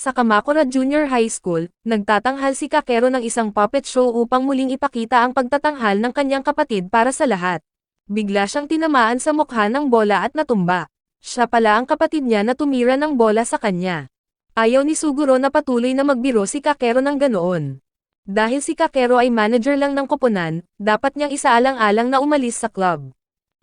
Sa Kamakura Junior High School, nagtatanghal si Kakero ng isang puppet show upang muling ipakita ang pagtatanghal ng kanyang kapatid para sa lahat. Bigla siyang tinamaan sa mukha ng bola at natumba. Siya pala ang kapatid niya na tumira ng bola sa kanya. Ayaw ni Suguro na patuloy na magbiro si Kakero ng ganoon. Dahil si Kakero ay manager lang ng koponan, dapat niyang isaalang-alang na umalis sa club.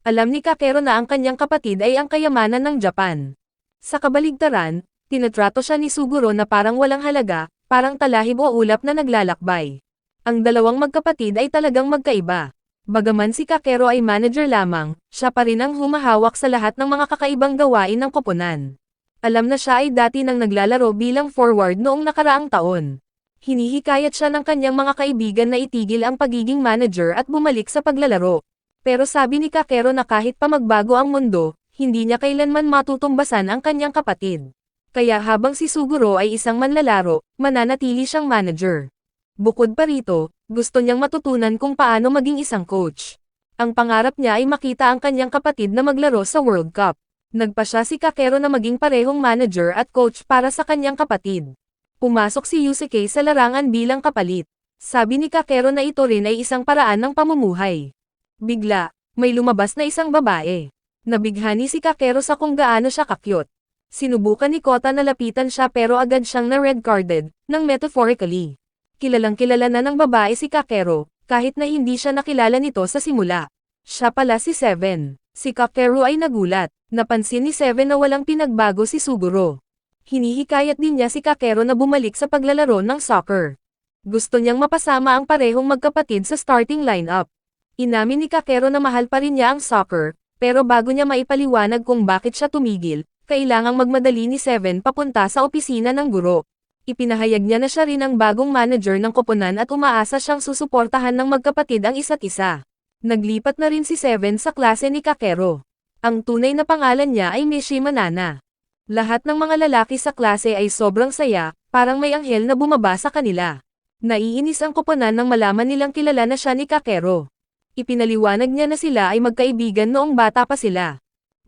Alam ni Kakero na ang kanyang kapatid ay ang kayamanan ng Japan. Sa kabaligtaran, tinatrato siya ni Suguro na parang walang halaga, parang talahib o ulap na naglalakbay. Ang dalawang magkapatid ay talagang magkaiba. Bagaman si Kakero ay manager lamang, siya pa rin ang humahawak sa lahat ng mga kakaibang gawain ng koponan. Alam na siya ay dati nang naglalaro bilang forward noong nakaraang taon. Hinihikayat siya ng kanyang mga kaibigan na itigil ang pagiging manager at bumalik sa paglalaro. Pero sabi ni Kakero na kahit pa magbago ang mundo, hindi niya kailanman matutumbasan ang kanyang kapatid. Kaya habang si Suguro ay isang manlalaro, mananatili siyang manager. Bukod pa rito, gusto niyang matutunan kung paano maging isang coach. Ang pangarap niya ay makita ang kanyang kapatid na maglaro sa World Cup. Nagpa siya si Kakero na maging parehong manager at coach para sa kanyang kapatid. Pumasok si Yusuke sa larangan bilang kapalit. Sabi ni Kakero na ito rin ay isang paraan ng pamumuhay. Bigla, may lumabas na isang babae. Nabighani si Kakero sa kung gaano siya kakyot. Sinubukan ni Kota na lapitan siya pero agad siyang na-red-carded, nang metaphorically. Kilalang-kilala na ng babae si Kakero, kahit na hindi siya nakilala nito sa simula. Siya pala si Seven. Si Kakero ay nagulat, napansin ni Seven na walang pinagbago si Suguro. Hinihikayat din niya si Kakero na bumalik sa paglalaro ng soccer. Gusto niyang mapasama ang parehong magkapatid sa starting lineup. Inamin ni Kakero na mahal pa rin niya ang soccer, pero bago niya maipaliwanag kung bakit siya tumigil, kailangang magmadali ni Seven papunta sa opisina ng guro. Ipinahayag niya na siya rin ang bagong manager ng koponan at umaasa siyang susuportahan ng magkapatid ang isa't isa. Naglipat na rin si Seven sa klase ni Kakero. Ang tunay na pangalan niya ay Mishima Nana. Lahat ng mga lalaki sa klase ay sobrang saya, parang may anghel na bumaba sa kanila. Naiinis ang koponan nang malaman nilang kilala na siya ni Kakero. Ipinaliwanag niya na sila ay magkaibigan noong bata pa sila.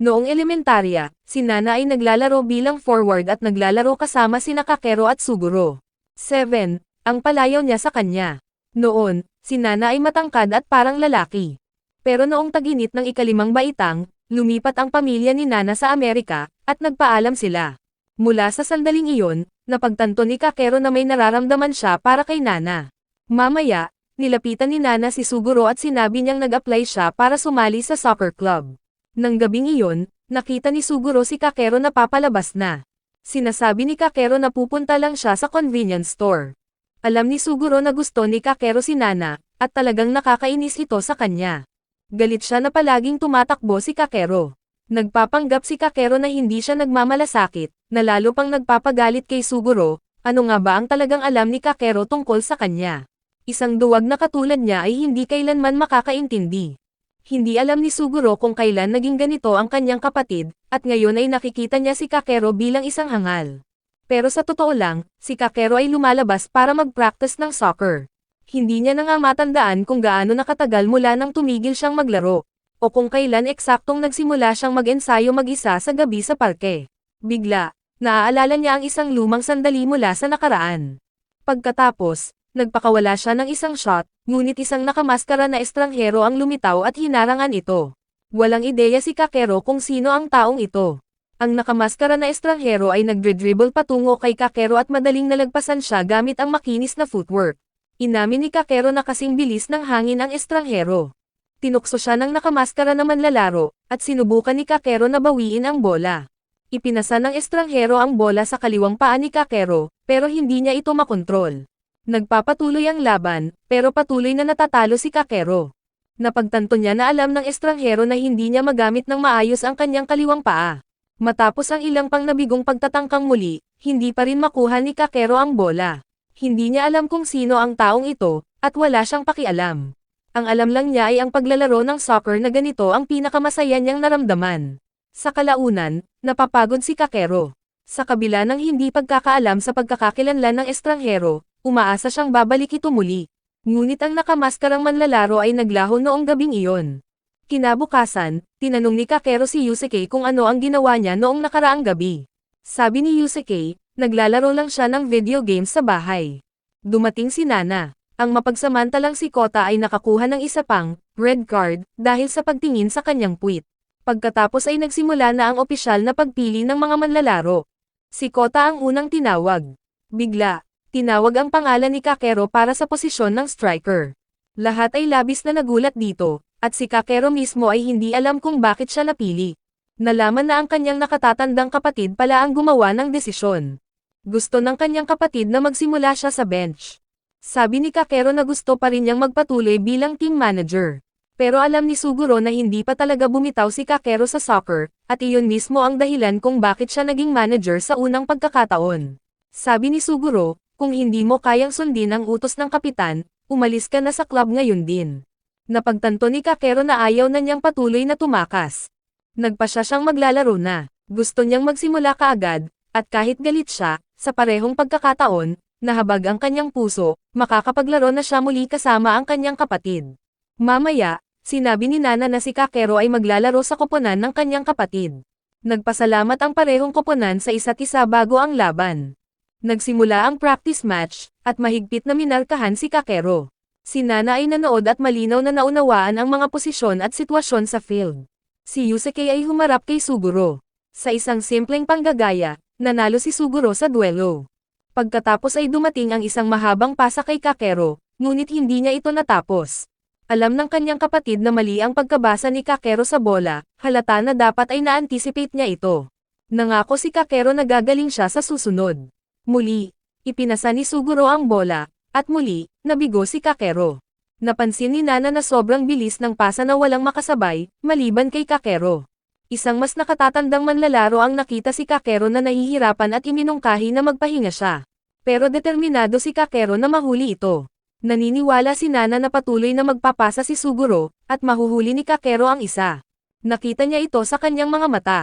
Noong elementarya, si Nana ay naglalaro bilang forward at naglalaro kasama sina Kakero at Suguro. 7. Ang palayaw niya sa kanya. Noon, si Nana ay matangkad at parang lalaki. Pero noong tag-init ng ikalimang baitang, lumipat ang pamilya ni Nana sa Amerika, at nagpaalam sila. Mula sa sandaling iyon, napagtanto ni Kakero na may nararamdaman siya para kay Nana. Mamaya, nilapitan ni Nana si Suguro at sinabi niyang nag-apply siya para sumali sa soccer club. Nang gabing iyon, nakita ni Suguro si Kakero na papalabas na. Sinasabi ni Kakero na pupunta lang siya sa convenience store. Alam ni Suguro na gusto ni Kakero si Nana, at talagang nakakainis ito sa kanya. Galit siya na palaging tumatakbo si Kakero. Nagpapanggap si Kakero na hindi siya nagmamalasakit, na lalo pang nagpapagalit kay Suguro. Ano nga ba ang talagang alam ni Kakero tungkol sa kanya? Isang duwag na katulad niya ay hindi kailanman makakaintindi. Hindi alam ni Suguro kung kailan naging ganito ang kanyang kapatid, at ngayon ay nakikita niya si Kakero bilang isang hangal. Pero sa totoo lang, si Kakero ay lumalabas para mag-practice ng soccer. Hindi niya na nga matandaan kung gaano nakatagal mula nang tumigil siyang maglaro, o kung kailan eksaktong nagsimula siyang mag-ensayo mag-isa sa gabi sa parke. Bigla, naaalala niya ang isang lumang sandali mula sa nakaraan. Pagkatapos, nagpakawala siya ng isang shot, ngunit isang nakamaskara na estranghero ang lumitaw at hinarangan ito. Walang ideya si Kakero kung sino ang taong ito. Ang nakamaskara na estranghero ay nagdre-dribble patungo kay Kakero at madaling nalagpasan siya gamit ang makinis na footwork. Inamin ni Kakero na kasing bilis ng hangin ang estranghero. Tinukso siya ng nakamaskara na manlalaro, at sinubukan ni Kakero na bawiin ang bola. Ipinasa ng estranghero ang bola sa kaliwang paa ni Kakero, pero hindi niya ito makontrol. Nagpapatuloy ang laban, pero patuloy na natatalo si Kakero. Napagtanto niya na alam ng estranghero na hindi niya magamit ng maayos ang kanyang kaliwang paa. Matapos ang ilang pang nabigong pagtatangkang muli, hindi pa rin makuha ni Kakero ang bola. Hindi niya alam kung sino ang taong ito, at wala siyang pakialam. Ang alam lang niya ay ang paglalaro ng soccer na ganito ang pinakamasaya niyang naramdaman. Sa kalaunan, napapagod si Kakero. Sa kabila ng hindi pagkakaalam sa pagkakakilanlan ng estranghero, umaasa siyang babalik ito muli. Ngunit ang nakamaskarang manlalaro ay naglaho noong gabing iyon. Kinabukasan, tinanong ni Kakero si Yusuke kung ano ang ginawa niya noong nakaraang gabi. Sabi ni Yusuke, Naglalaro lang siya ng video games sa bahay. Dumating si Nana. Ang mapagsamantalang si Kota ay nakakuha ng isa pang red card dahil sa pagtingin sa kanyang puwit. Pagkatapos ay nagsimula na ang opisyal na pagpili ng mga manlalaro. Si Kota ang unang tinawag. Bigla, tinawag ang pangalan ni Kakeru para sa posisyon ng striker. Lahat ay labis na nagulat dito, at si Kakeru mismo ay hindi alam kung bakit siya napili. Nalaman na ang kanyang nakatatandang kapatid pala ang gumawa ng desisyon. Gusto ng kanyang kapatid na magsimula siya sa bench. Sabi ni Kakeru na gusto pa rin niyang magpatuloy bilang team manager. Pero alam ni Suguro na hindi pa talaga bumitaw si Kakeru sa soccer, at iyon mismo ang dahilan kung bakit siya naging manager sa unang pagkakataon. Sabi ni Suguro, kung hindi mo kayang sundin ang utos ng kapitan, umalis ka na sa club ngayon din. Napagtanto ni Kakeru na ayaw na niyang patuloy na tumakas. Nagpa siyang maglalaro na. Gusto niyang magsimula kaagad, at kahit galit siya, sa parehong pagkakataon, nahabag ang kanyang puso, makakapaglaro na siya muli kasama ang kanyang kapatid. Mamaya, sinabi ni Nana na si Kakeru ay maglalaro sa koponan ng kanyang kapatid. Nagpasalamat ang parehong koponan sa isa't isa bago ang laban. Nagsimula ang practice match, at mahigpit na minarkahan si Kakeru. Si Nana ay nanood at malinaw na naunawaan ang mga posisyon at sitwasyon sa field. Si Yusuke ay humarap kay Suguro. Sa isang simpleng panggagaya, nanalo si Suguro sa duelo. Pagkatapos ay dumating ang isang mahabang pasa kay Kakeru, ngunit hindi niya ito natapos. Alam ng kanyang kapatid na mali ang pagkabasa ni Kakeru sa bola, halata na dapat ay na-anticipate niya ito. Nangako si Kakeru na gagaling siya sa susunod. Muli, ipinasa ni Suguro ang bola, at muli, nabigo si Kakeru. Napansin ni Nana na sobrang bilis ng pasa na walang makasabay, maliban kay Kakeru. Isang mas nakatatandang manlalaro ang nakita si Kakeru na nahihirapan at iminungkahi na magpahinga siya. Pero determinado si Kakeru na mahuli ito. Naniniwala si Nana na patuloy na magpapasa si Suguro, at mahuhuli ni Kakeru ang isa. Nakita niya ito sa kanyang mga mata.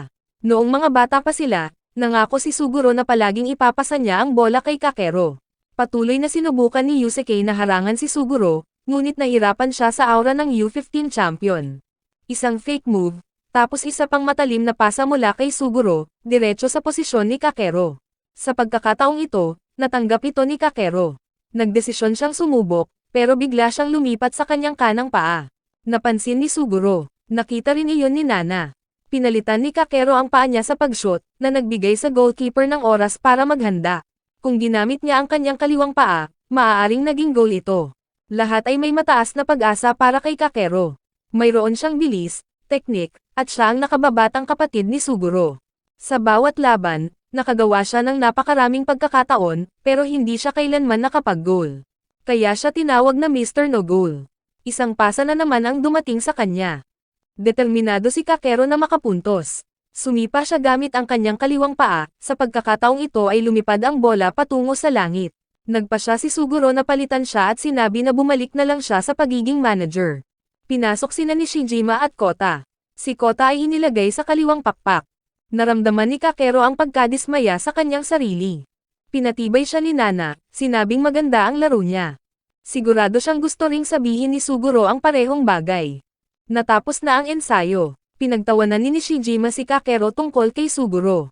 Noong mga bata pa sila, nangako si Suguro na palaging ipapasa niya ang bola kay Kakeru. Patuloy na sinubukan ni Yusuke na harangan si Suguro, ngunit nahirapan siya sa aura ng U15 champion. Isang fake move, tapos isa pang matalim na pasa mula kay Suguro, diretso sa posisyon ni Kakeru. Sa pagkakataong ito, natanggap ito ni Kakeru. Nagdesisyon siyang sumubok, pero bigla siyang lumipat sa kanyang kanang paa. Napansin ni Suguro, nakita rin iyon ni Nana. Pinalitan ni Kakeru ang paa niya sa pag-shoot, na nagbigay sa goalkeeper ng oras para maghanda. Kung ginamit niya ang kanyang kaliwang paa, maaaring naging goal ito. Lahat ay may mataas na pag-asa para kay Kakeru. Mayroon siyang bilis, teknik, at siya ang nakababatang kapatid ni Suguro. Sa bawat laban, nakagawa siya ng napakaraming pagkakataon, pero hindi siya kailanman nakapag-goal. Kaya siya tinawag na Mr. No Goal. Isang pasa na naman ang dumating sa kanya. Determinado si Kakeru na makapuntos. Sumipa siya gamit ang kanyang kaliwang paa, sa pagkakataong ito ay lumipad ang bola patungo sa langit. Nagpa siya si Suguro na palitan siya at sinabi na bumalik na lang siya sa pagiging manager. Pinasok sina ni Shijima at Kota. Si Kota ay inilagay sa kaliwang pakpak. Naramdaman ni Kakeru ang pagkadismaya sa kanyang sarili. Pinatibay siya ni Nana, sinabing maganda ang laro niya. Sigurado siyang gusto ring sabihin ni Suguro ang parehong bagay. Natapos na ang ensayo. Pinagtawanan ni Nishijima si Kakeru tungkol kay Suguro.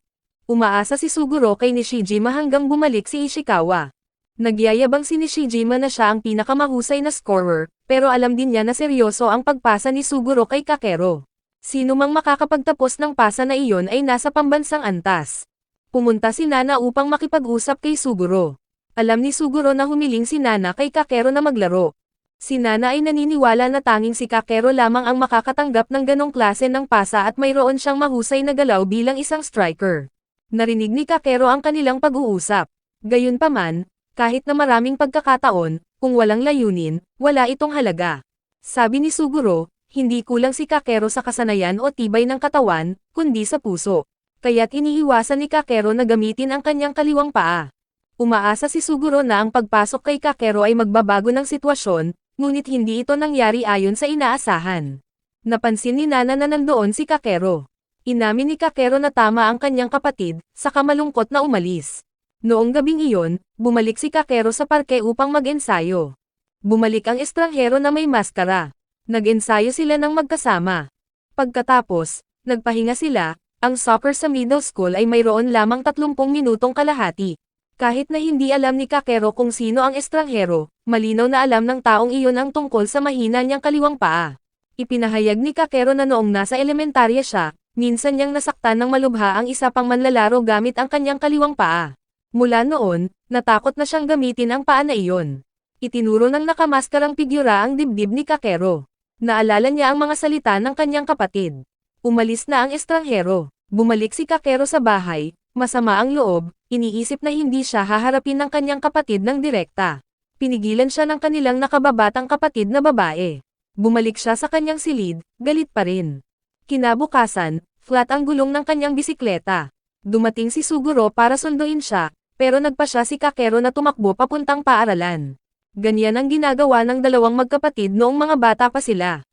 Umaasa si Suguro kay Nishijima hanggang bumalik si Ishikawa. Nagyayabang si Nishijima na siya ang pinakamahusay na scorer, pero alam din niya na seryoso ang pagpasa ni Suguro kay Kakeru. Sino mang makakapagtapos ng pasa na iyon ay nasa pambansang antas. Pumunta si Nana upang makipag-usap kay Suguro. Alam ni Suguro na humiling si Nana kay Kakeru na maglaro. Si Nana ay naniniwala na tanging si Kakeru lamang ang makakatanggap ng ganong klase ng pasa at mayroon siyang mahusay na galaw bilang isang striker. Narinig ni Kakeru ang kanilang pag-uusap. Gayunpaman, kahit na maraming pagkakataon, kung walang layunin, wala itong halaga. Sabi ni Suguro, hindi kulang si Kakeru sa kasanayan o tibay ng katawan, kundi sa puso. Kaya't iniiwasan ni Kakeru na gamitin ang kanyang kaliwang paa. Umaasa si Suguro na ang pagpasok kay Kakeru ay magbabago ng sitwasyon, ngunit hindi ito nangyari ayon sa inaasahan. Napansin ni Nana na nandoon si Kakeru. Inamin ni Kakeru na tama ang kanyang kapatid, saka malungkot na umalis. Noong gabing iyon, bumalik si Kakeru sa parke upang mag-ensayo. Bumalik ang estranghero na may maskara. Nag-ensayo sila ng magkasama. Pagkatapos, nagpahinga sila, Ang soccer sa middle school ay mayroon lamang 30 minutong kalahati. Kahit na hindi alam ni Kakero kung sino ang estranghero, malinaw na alam ng taong iyon ang tungkol sa mahina niyang kaliwang paa. Ipinahayag ni Kakero na noong nasa elementarya siya, minsan niyang nasaktan ng malubha ang isa pang manlalaro gamit ang kanyang kaliwang paa. Mula noon, natakot na siyang gamitin ang paa na iyon. Itinuro ng nakamaskarang figura ang dibdib ni Kakero. Naalala niya ang mga salita ng kanyang kapatid. Umalis na ang estranghero. Bumalik si Kakero sa bahay, masama ang loob, iniisip na hindi siya haharapin ng kanyang kapatid ng direkta. Pinigilan siya ng kanilang nakababatang kapatid na babae. Bumalik siya sa kanyang silid, galit pa rin. Kinabukasan, flat ang gulong ng kanyang bisikleta. Dumating si Suguro para sunduin siya, pero nagpasya si Kakero na tumakbo papuntang paaralan. Ganyan ang ginagawa ng dalawang magkapatid noong mga bata pa sila.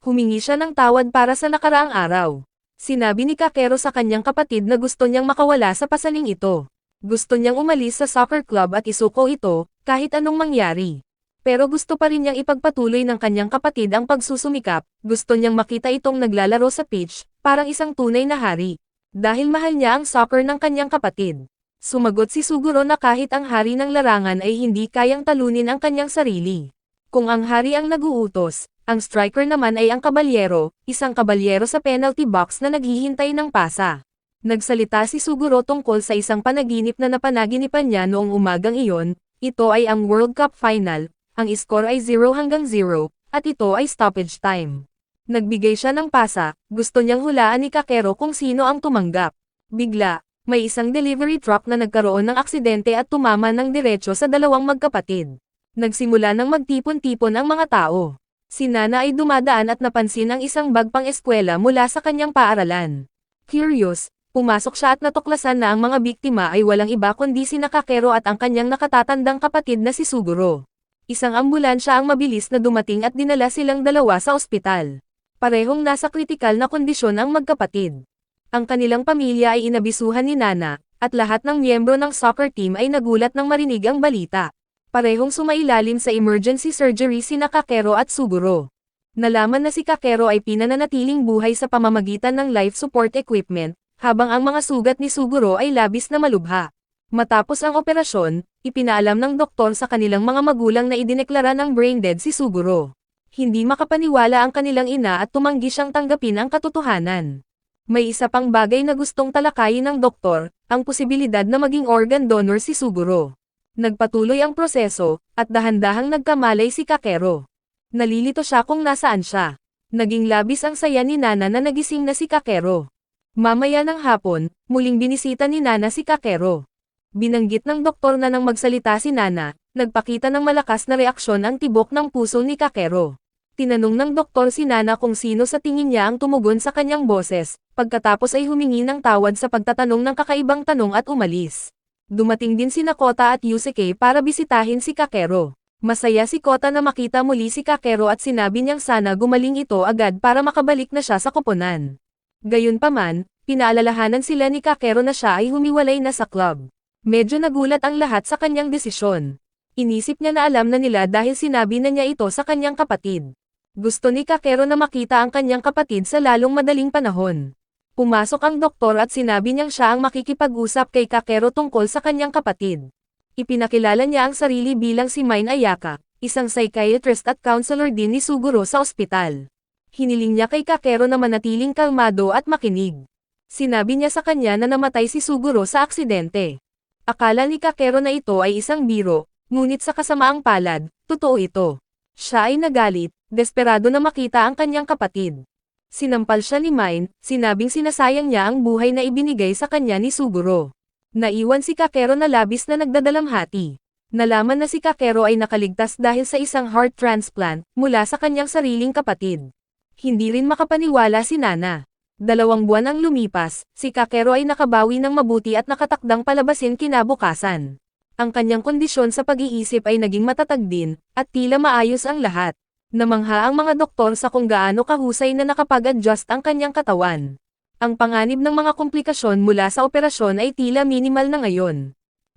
Humingi siya ng tawad para sa nakaraang araw. Sinabi ni Kakero sa kanyang kapatid na gusto niyang makawala sa pasaning ito. Gusto niyang umalis sa soccer club at isuko ito, kahit anong mangyari. Pero gusto pa rin niyang ipagpatuloy ng kanyang kapatid ang pagsusumikap, gusto niyang makita itong naglalaro sa pitch, parang isang tunay na hari. Dahil mahal niya ang soccer ng kanyang kapatid. Sumagot si Suguro na kahit ang hari ng larangan ay hindi kayang talunin ang kanyang sarili. Kung ang hari ang naguutos, ang striker naman ay ang kabalyero, isang kabalyero sa penalty box na naghihintay ng pasa. Nagsalita si Suguro tungkol sa isang panaginip na napanaginipan niya noong umagang iyon, ito ay ang World Cup Final, ang score ay 0-0, at ito ay stoppage time. Nagbigay siya ng pasa, gusto niyang hulaan ni Kakero kung sino ang tumanggap. Bigla, may isang delivery truck na nagkaroon ng aksidente at tumama ng diretso sa dalawang magkapatid. Nagsimula ng magtipon-tipon ang mga tao. Si Nana ay dumadaan at napansin ang isang bag pang eskwela mula sa kanyang paaralan. Curious, pumasok siya at natuklasan na ang mga biktima ay walang iba kundi si Kakero at ang kanyang nakatatandang kapatid na si Suguro. Isang ambulansya ang mabilis na dumating at dinala silang dalawa sa ospital. Parehong nasa kritikal na kondisyon ang magkapatid. Ang kanilang pamilya ay inabisuhan ni Nana, at lahat ng miyembro ng soccer team ay nagulat nang marinig ang balita. Parehong sumailalim sa emergency surgery sina Kakero at Suguro. Nalaman na si Kakero ay pinananatiling buhay sa pamamagitan ng life support equipment, habang ang mga sugat ni Suguro ay labis na malubha. Matapos ang operasyon, ipinaalam ng doktor sa kanilang mga magulang na idineklara ng brain dead si Suguro. Hindi makapaniwala ang kanilang ina at tumanggi siyang tanggapin ang katotohanan. May isa pang bagay na gustong talakayin ng doktor, ang posibilidad na maging organ donor si Suguro. Nagpatuloy ang proseso, at dahan-dahang nagkamalay si Kakero. Nalilito siya kung nasaan siya. Naging labis ang saya ni Nana na nagising na si Kakero. Mamaya ng hapon, muling binisita ni Nana si Kakero. Binanggit ng doktor na nang magsalita si Nana, nagpakita ng malakas na reaksyon ang tibok ng puso ni Kakero. Tinanong ng doktor si Nana kung sino sa tingin niya ang tumugon sa kanyang boses, pagkatapos ay humingi ng tawad sa pagtatanong ng kakaibang tanong at umalis. Dumating din si Kota at Yusuke para bisitahin si Kakero. Masaya si Kota na makita muli si Kakero at sinabi niyang sana gumaling ito agad para makabalik na siya sa koponan. Gayunpaman, pinaalalahanan sila ni Kakero na siya ay humiwalay na sa club. Medyo nagulat ang lahat sa kanyang desisyon. Inisip niya na alam na nila dahil sinabi na niya ito sa kanyang kapatid. Gusto ni Kakero na makita ang kanyang kapatid sa lalong madaling panahon. Pumasok ang doktor at sinabi niyang siya ang makikipag-usap kay Kakero tungkol sa kanyang kapatid. Ipinakilala niya ang sarili bilang si Mine Ayaka, isang psychiatrist at counselor din ni Suguro sa ospital. Hiniling niya kay Kakero na manatiling kalmado at makinig. Sinabi niya sa kanya na namatay si Suguro sa aksidente. Akala ni Kakero na ito ay isang biro, ngunit sa kasamaang palad, totoo ito. Siya ay nagalit, desperado na makita ang kanyang kapatid. Sinampal siya ni Mine, sinabing sinasayang niya ang buhay na ibinigay sa kanya ni Suguro. Naiwan si Kakero na labis na nagdadalamhati. Nalaman na si Kakero ay nakaligtas dahil sa isang heart transplant mula sa kanyang sariling kapatid. Hindi rin makapaniwala si Nana. 2 buwan ang lumipas, si Kakero ay nakabawi ng mabuti at nakatakdang palabasin kinabukasan. Ang kanyang kondisyon sa pag-iisip ay naging matatag din, at tila maayos ang lahat. Namangha ang mga doktor sa kung gaano kahusay na nakapag-adjust ang kanyang katawan. Ang panganib ng mga komplikasyon mula sa operasyon ay tila minimal na ngayon.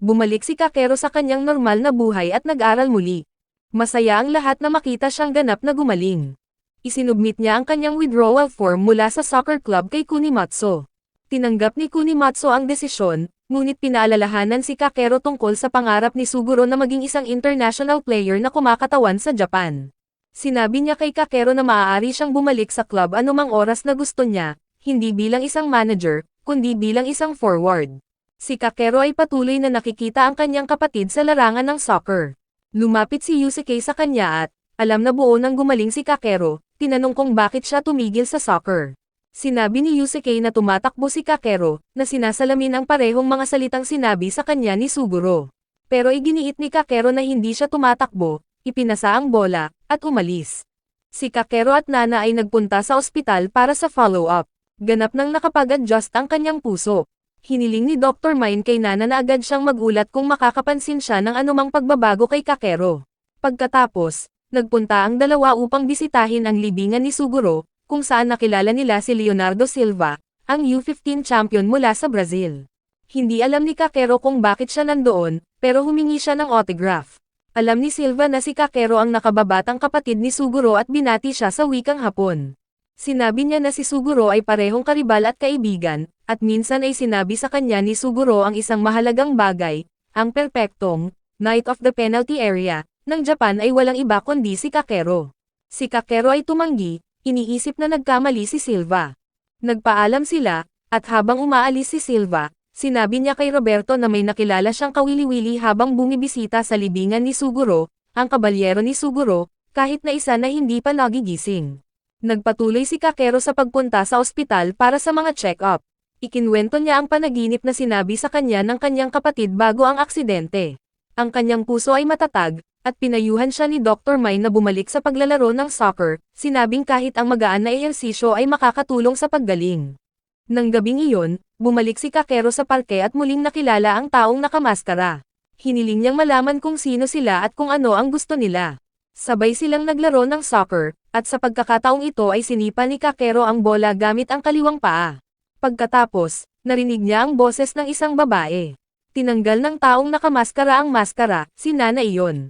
Bumalik si Kakero sa kanyang normal na buhay at nag-aral muli. Masaya ang lahat na makita siyang ganap na gumaling. Isinubmit niya ang kanyang withdrawal form mula sa soccer club kay Kunimatsu. Tinanggap ni Kunimatsu ang desisyon, ngunit pinaalalahanan si Kakeru tungkol sa pangarap ni Suguro na maging isang international player na kumakatawan sa Japan. Sinabi niya kay Kakeru na maaari siyang bumalik sa club anumang oras na gusto niya, hindi bilang isang manager, kundi bilang isang forward. Si Kakeru ay patuloy na nakikita ang kanyang kapatid sa larangan ng soccer. Lumapit si Yusuke sa kanya at, alam na buo nang gumaling si Kakeru, tinanong kung bakit siya tumigil sa soccer. Sinabi ni Yusuke na tumatakbo si Kakeru, na sinasalamin ang parehong mga salitang sinabi sa kanya ni Suguro. Pero iginiit ni Kakeru na hindi siya tumatakbo, ipinasa ang bola, at umalis. Si Kakeru at Nana ay nagpunta sa ospital para sa follow-up. Ganap nang nakapag-adjust ang kanyang puso. Hiniling ni Dr. Mine kay Nana na agad siyang magulat kung makakapansin siya ng anumang pagbabago kay Kakeru. Pagkatapos, nagpunta ang dalawa upang bisitahin ang libingan ni Suguro, kung saan nakilala nila si Leonardo Silva, ang U15 champion mula sa Brazil. Hindi alam ni Kakeru kung bakit siya nandoon, pero humingi siya ng autograph. Alam ni Silva na si Kakeru ang nakababatang kapatid ni Suguro at binati siya sa wikang Hapon. Sinabi niya na si Suguro ay parehong karibal at kaibigan, at minsan ay sinabi sa kanya ni Suguro ang isang mahalagang bagay, ang perpektong, Knight of the Penalty Area, ng Japan ay walang iba kundi si Kakeru. Si Kakeru ay tumanggi, iniisip na nagkamali si Silva. Nagpaalam sila, at habang umaalis si Silva, sinabi niya kay Roberto na may nakilala siyang kawili-wili habang bumibisita sa libingan ni Suguro, ang kabalyero ni Suguro, kahit na isa na hindi pa nagigising. Nagpatuloy si Kakeru sa pagpunta sa ospital para sa mga check-up. Ikinwento niya ang panaginip na sinabi sa kanya ng kanyang kapatid bago ang aksidente. Ang kanyang puso ay matatag, at pinayuhan siya ni Dr. Mine na bumalik sa paglalaro ng soccer, sinabing kahit ang magaan na ehersisyo ay makakatulong sa paggaling. Nang gabing iyon, bumalik si Kakeru sa parke at muling nakilala ang taong nakamaskara. Hiniling niyang malaman kung sino sila at kung ano ang gusto nila. Sabay silang naglaro ng soccer, at sa pagkakataong ito ay sinipa ni Kakeru ang bola gamit ang kaliwang paa. Pagkatapos, narinig niya ang boses ng isang babae. Tinanggal ng taong nakamaskara ang maskara, si Nana iyon.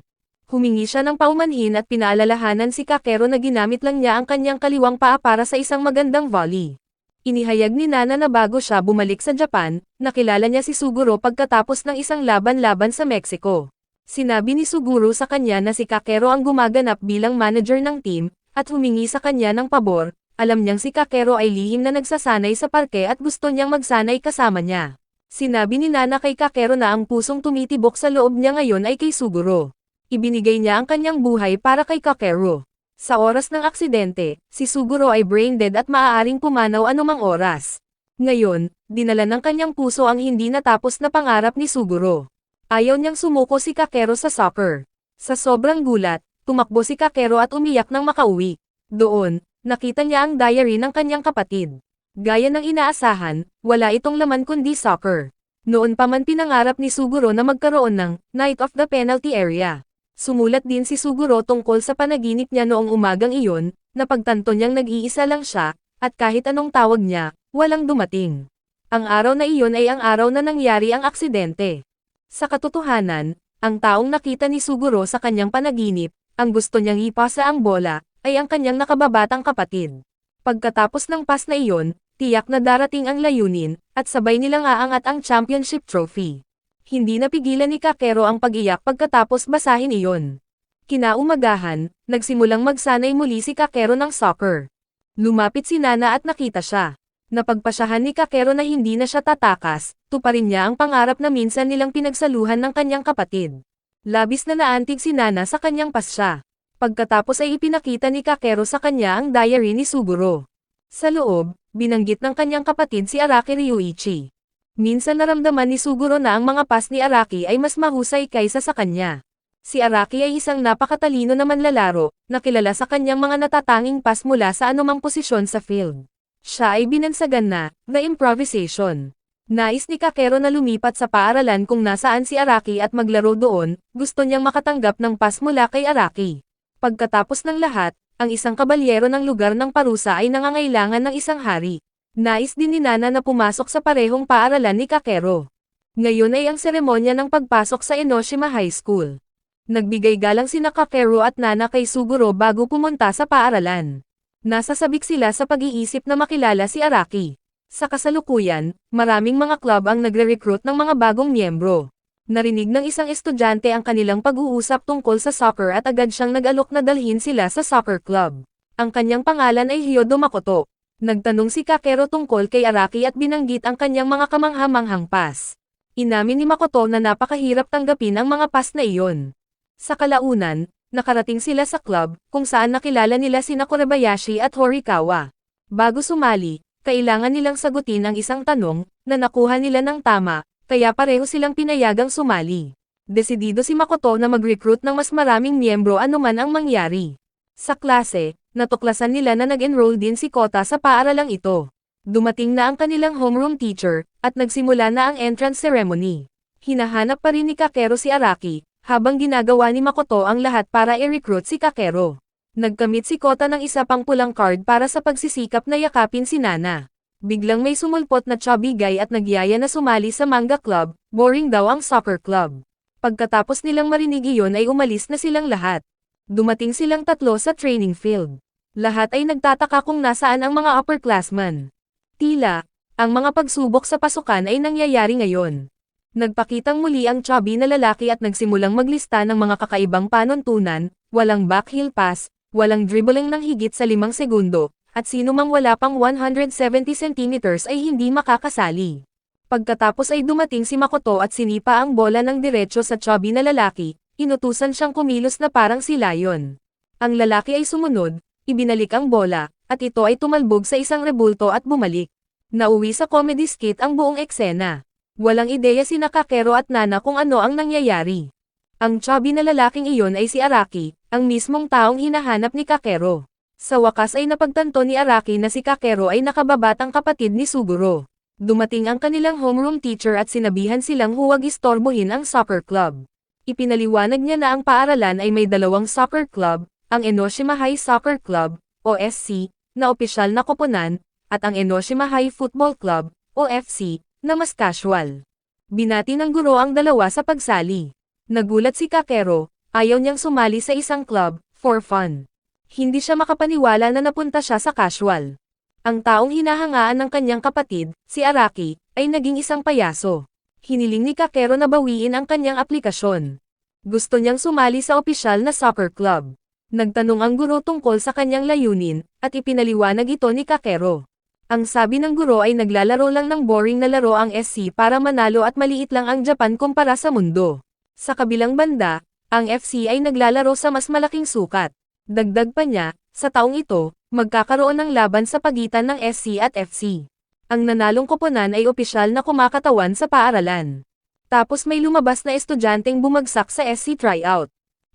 Humingi siya ng paumanhin at pinaalalahanan si Kakeru na ginamit lang niya ang kanyang kaliwang paa para sa isang magandang volley. Inihayag ni Nana na bago siya bumalik sa Japan, nakilala niya si Suguro pagkatapos ng isang laban-laban sa Mexico. Sinabi ni Suguro sa kanya na si Kakeru ang gumaganap bilang manager ng team, at humingi sa kanya ng pabor. Alam niyang si Kakeru ay lihim na nagsasanay sa parke at gusto niyang magsanay kasama niya. Sinabi ni Nana kay Kakeru na ang pusong tumitibok sa loob niya ngayon ay kay Suguro. Ibinigay niya ang kanyang buhay para kay Kakeru. Sa oras ng aksidente, si Suguro ay brain dead at maaaring pumanaw anumang oras. Ngayon, dinala ng kanyang puso ang hindi natapos na pangarap ni Suguro. Ayaw niyang sumuko si Kakeru sa soccer. Sa sobrang gulat, tumakbo si Kakeru at umiyak nang makauwi. Doon, nakita niya ang diary ng kanyang kapatid. Gaya ng inaasahan, wala itong laman kundi soccer. Noon pa man pinangarap ni Suguro na magkaroon ng Knight of the Penalty Area. Sumulat din si Suguro tungkol sa panaginip niya noong umagang iyon, na pagtanto niyang nag-iisa lang siya, at kahit anong tawag niya, walang dumating. Ang araw na iyon ay ang araw na nangyari ang aksidente. Sa katotohanan, ang taong nakita ni Suguro sa kanyang panaginip, ang gusto niyang ipasa ang bola, ay ang kanyang nakababatang kapatid. Pagkatapos ng pass na iyon, tiyak na darating ang layunin, at sabay nilang aangat ang championship trophy. Hindi napigilan ni Kakeru ang pag-iyak pagkatapos basahin iyon. Kinaumagahan, nagsimulang magsanay muli si Kakeru ng soccer. Lumapit si Nana at nakita siya. Napagpasyahan ni Kakeru na hindi na siya tatakas, tuparin niya ang pangarap na minsan nilang pinagsaluhan ng kanyang kapatid. Labis na naantig si Nana sa kanyang pasya. Pagkatapos ay ipinakita ni Kakeru sa kanya ang diary ni Suguro. Sa loob, binanggit ng kanyang kapatid si Araki Ryuichi. Minsan naramdaman ni Suguro na ang mga pass ni Araki ay mas mahusay kaysa sa kanya. Si Araki ay isang napakatalino na manlalaro, na kilala sa kanyang mga natatanging pass mula sa anumang posisyon sa field. Siya ay binansagan na improvisation. Nais ni Kakeru na lumipat sa paaralan kung nasaan si Araki at maglaro doon, gusto niyang makatanggap ng pass mula kay Araki. Pagkatapos ng lahat, ang isang kabalyero ng lugar ng parusa ay nangangailangan ng isang hari. Nais din ni Nana na pumasok sa parehong paaralan ni Kakeru. Ngayon ay ang seremonya ng pagpasok sa Enoshima High School. Nagbigay galang sina Kakeru at Nana kay Suguro bago pumunta sa paaralan. Nasasabik sila sa pag-iisip na makilala si Araki. Sa kasalukuyan, maraming mga club ang nagre-recruit ng mga bagong miyembro. Narinig ng isang estudyante ang kanilang pag-uusap tungkol sa soccer at agad siyang nag-alok na dalhin sila sa soccer club. Ang kanyang pangalan ay Hyodo Makoto. Nagtanong si Kakero tungkol kay Araki at binanggit ang kanyang mga kamangha-manghang pass. Inamin ni Makoto na napakahirap tanggapin ang mga pass na iyon. Sa kalaunan, nakarating sila sa club, kung saan nakilala nila sina Korebayashi at Horikawa. Bago sumali, kailangan nilang sagutin ang isang tanong, na nakuha nila ng tama, kaya pareho silang pinayagang sumali. Desidido si Makoto na mag-recruit ng mas maraming miyembro anuman ang mangyari. Sa klase, natuklasan nila na nag-enroll din si Kota sa paaralang ito. Dumating na ang kanilang homeroom teacher, at nagsimula na ang entrance ceremony. Hinahanap pa rin ni Kakero si Araki, habang ginagawa ni Makoto ang lahat para i-recruit si Kakero. Nagkamit si Kota ng isa pang pulang card para sa pagsisikap na yakapin si Nana. Biglang may sumulpot na chubby guy at nagyaya na sumali sa manga club, boring daw ang soccer club. Pagkatapos nilang marinig iyon ay umalis na silang lahat. Dumating silang tatlo sa training field. Lahat ay nagtataka kung nasaan ang mga upperclassmen. Tila, ang mga pagsubok sa pasukan ay nangyayari ngayon. Nagpakitang muli ang chubby na lalaki at nagsimulang maglista ng mga kakaibang panuntunan, walang backheel pass, walang dribbling ng higit sa 5 segundo, at sino mang wala pang 170 centimeters ay hindi makakasali. Pagkatapos ay dumating si Makoto at sinipa ang bola ng diretso sa chubby na lalaki, inutusan siyang kumilos na parang si Lion. Ang lalaki ay sumunod, ibinalik ang bola, at ito ay tumalbog sa isang rebulto at bumalik. Nauwi sa comedy skit ang buong eksena. Walang ideya sina Kakero at Nana kung ano ang nangyayari. Ang chubby na lalaking iyon ay si Araki, ang mismong taong hinahanap ni Kakero. Sa wakas ay napagtanto ni Araki na si Kakero ay nakababatang kapatid ni Suguro. Dumating ang kanilang homeroom teacher at sinabihan silang huwag istorbohin ang soccer club. Ipinaliwanag niya na ang paaralan ay may dalawang soccer club, ang Enoshima High Soccer Club, o SC, na opisyal na koponan, at ang Enoshima High Football Club, o FC, na mas casual. Binati ng guro ang dalawa sa pagsali. Nagulat si Kakero, ayaw niyang sumali sa isang club, for fun. Hindi siya makapaniwala na napunta siya sa casual. Ang taong hinahangaan ng kanyang kapatid, si Araki, ay naging isang payaso. Hiniling ni Kakero na bawiin ang kanyang aplikasyon. Gusto niyang sumali sa opisyal na soccer club. Nagtanong ang guro tungkol sa kanyang layunin, at ipinaliwanag ito ni Kakero. Ang sabi ng guro ay naglalaro lang ng boring na laro ang SC para manalo at maliit lang ang Japan kumpara sa mundo. Sa kabilang banda, ang FC ay naglalaro sa mas malaking sukat. Dagdag pa niya, sa taong ito, magkakaroon ng laban sa pagitan ng SC at FC. Ang nanalong koponan ay opisyal na kumakatawan sa paaralan. Tapos may lumabas na estudyanteng bumagsak sa SC tryout.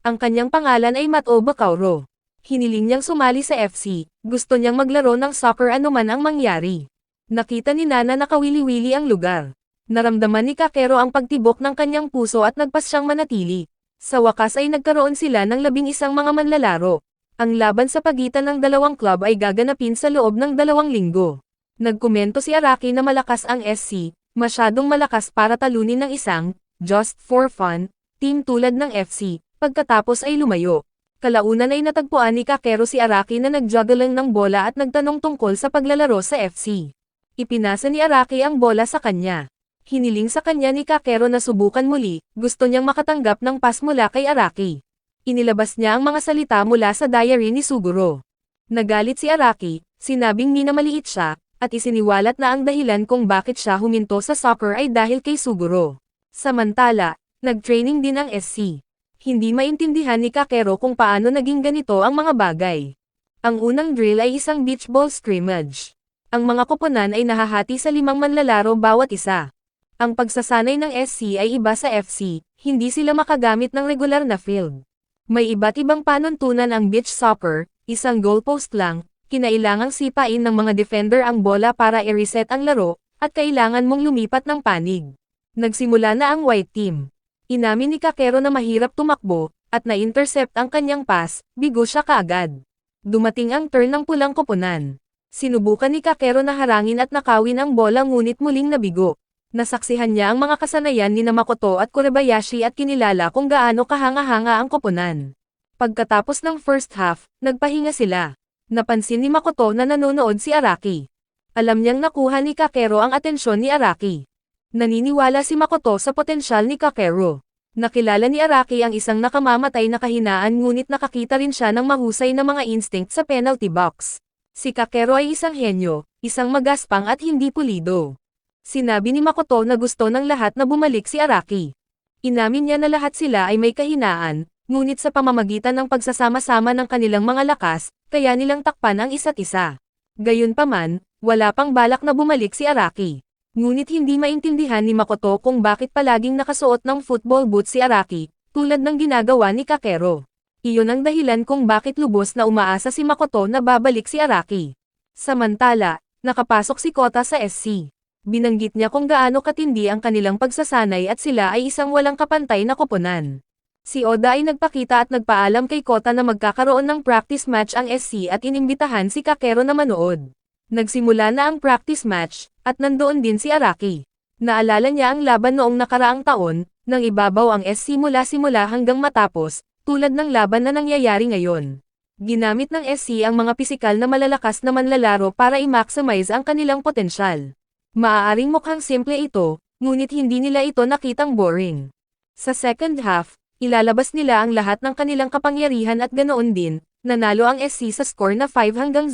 Ang kanyang pangalan ay Mato Bakauro. Hiniling niyang sumali sa FC, gusto niyang maglaro ng soccer anuman ang mangyari. Nakita ni Nana na kawili-wili ang lugar. Naramdaman ni Kakero ang pagtibok ng kanyang puso at nagpas siyang manatili. Sa wakas ay nagkaroon sila ng 11 mga manlalaro. Ang laban sa pagitan ng dalawang club ay gaganapin sa loob ng 2 linggo. Nagkomento si Araki na malakas ang SC, masyadong malakas para talunin ng isang, just for fun, team tulad ng FC, pagkatapos ay lumayo. Kalaunan ay natagpuan ni Kakero si Araki na nagjuggling ng bola at nagtanong tungkol sa paglalaro sa FC. Ipinasa ni Araki ang bola sa kanya. Hiniling sa kanya ni Kakero na subukan muli, gusto niyang makatanggap ng pass mula kay Araki. Inilabas niya ang mga salita mula sa diary ni Suguro. Nagalit si Araki, sinabing minamaliit siya, at isiniwalat na ang dahilan kung bakit siya huminto sa soccer ay dahil kay Suguro. Samantala, nag-training din ang SC. Hindi maintindihan ni Kakero kung paano naging ganito ang mga bagay. Ang unang drill ay isang beach ball scrimmage. Ang mga koponan ay nahahati sa 5 manlalaro bawat isa. Ang pagsasanay ng SC ay iba sa FC, hindi sila makagamit ng regular na field. May iba't ibang panuntunan ang beach soccer, isang goalpost lang, kinailangang sipain ng mga defender ang bola para i-reset ang laro, at kailangan mong lumipat ng panig. Nagsimula na ang white team. Inamin ni Kakero na mahirap tumakbo, at na-intercept ang kanyang pass, bigo siya kaagad. Dumating ang turn ng pulang koponan. Sinubukan ni Kakero na harangin at nakawin ang bola ngunit muling nabigo. Nasaksihan niya ang mga kasanayan ni Makoto at Korebayashi at kinilala kung gaano kahanga-hanga ang koponan. Pagkatapos ng first half, nagpahinga sila. Napansin ni Makoto na nanonood si Araki. Alam niyang nakuha ni Kakero ang atensyon ni Araki. Naniniwala si Makoto sa potensyal ni Kakero. Nakilala ni Araki ang isang nakamamatay na kahinaan ngunit nakakita rin siya ng mahusay na mga instinct sa penalty box. Si Kakero ay isang henyo, isang magaspang at hindi pulido. Sinabi ni Makoto na gusto ng lahat na bumalik si Araki. Inamin niya na lahat sila ay may kahinaan, ngunit sa pamamagitan ng pagsasama-sama ng kanilang mga lakas, kaya nilang takpan ang isa't isa. Gayunpaman, wala pang balak na bumalik si Araki. Ngunit hindi maintindihan ni Makoto kung bakit palaging nakasuot ng football boots si Araki, tulad ng ginagawa ni Kakero. Iyon ang dahilan kung bakit lubos na umaasa si Makoto na babalik si Araki. Samantala, nakapasok si Kota sa SC. Binanggit niya kung gaano katindi ang kanilang pagsasanay at sila ay isang walang kapantay na koponan. Si Oda ay nagpakita at nagpaalam kay Kota na magkakaroon ng practice match ang SC at inimbitahan si Kakero na manood. Nagsimula na ang practice match, at nandoon din si Araki. Naalala niya ang laban noong nakaraang taon, nang ibabaw ang SC mula-simula hanggang matapos, tulad ng laban na nangyayari ngayon. Ginamit ng SC ang mga pisikal na malalakas na manlalaro para i-maximize ang kanilang potensyal. Maaaring mukhang simple ito, ngunit hindi nila ito nakitang boring. Sa second half, ilalabas nila ang lahat ng kanilang kapangyarihan at ganoon din, nanalo ang SC sa score na 5-0.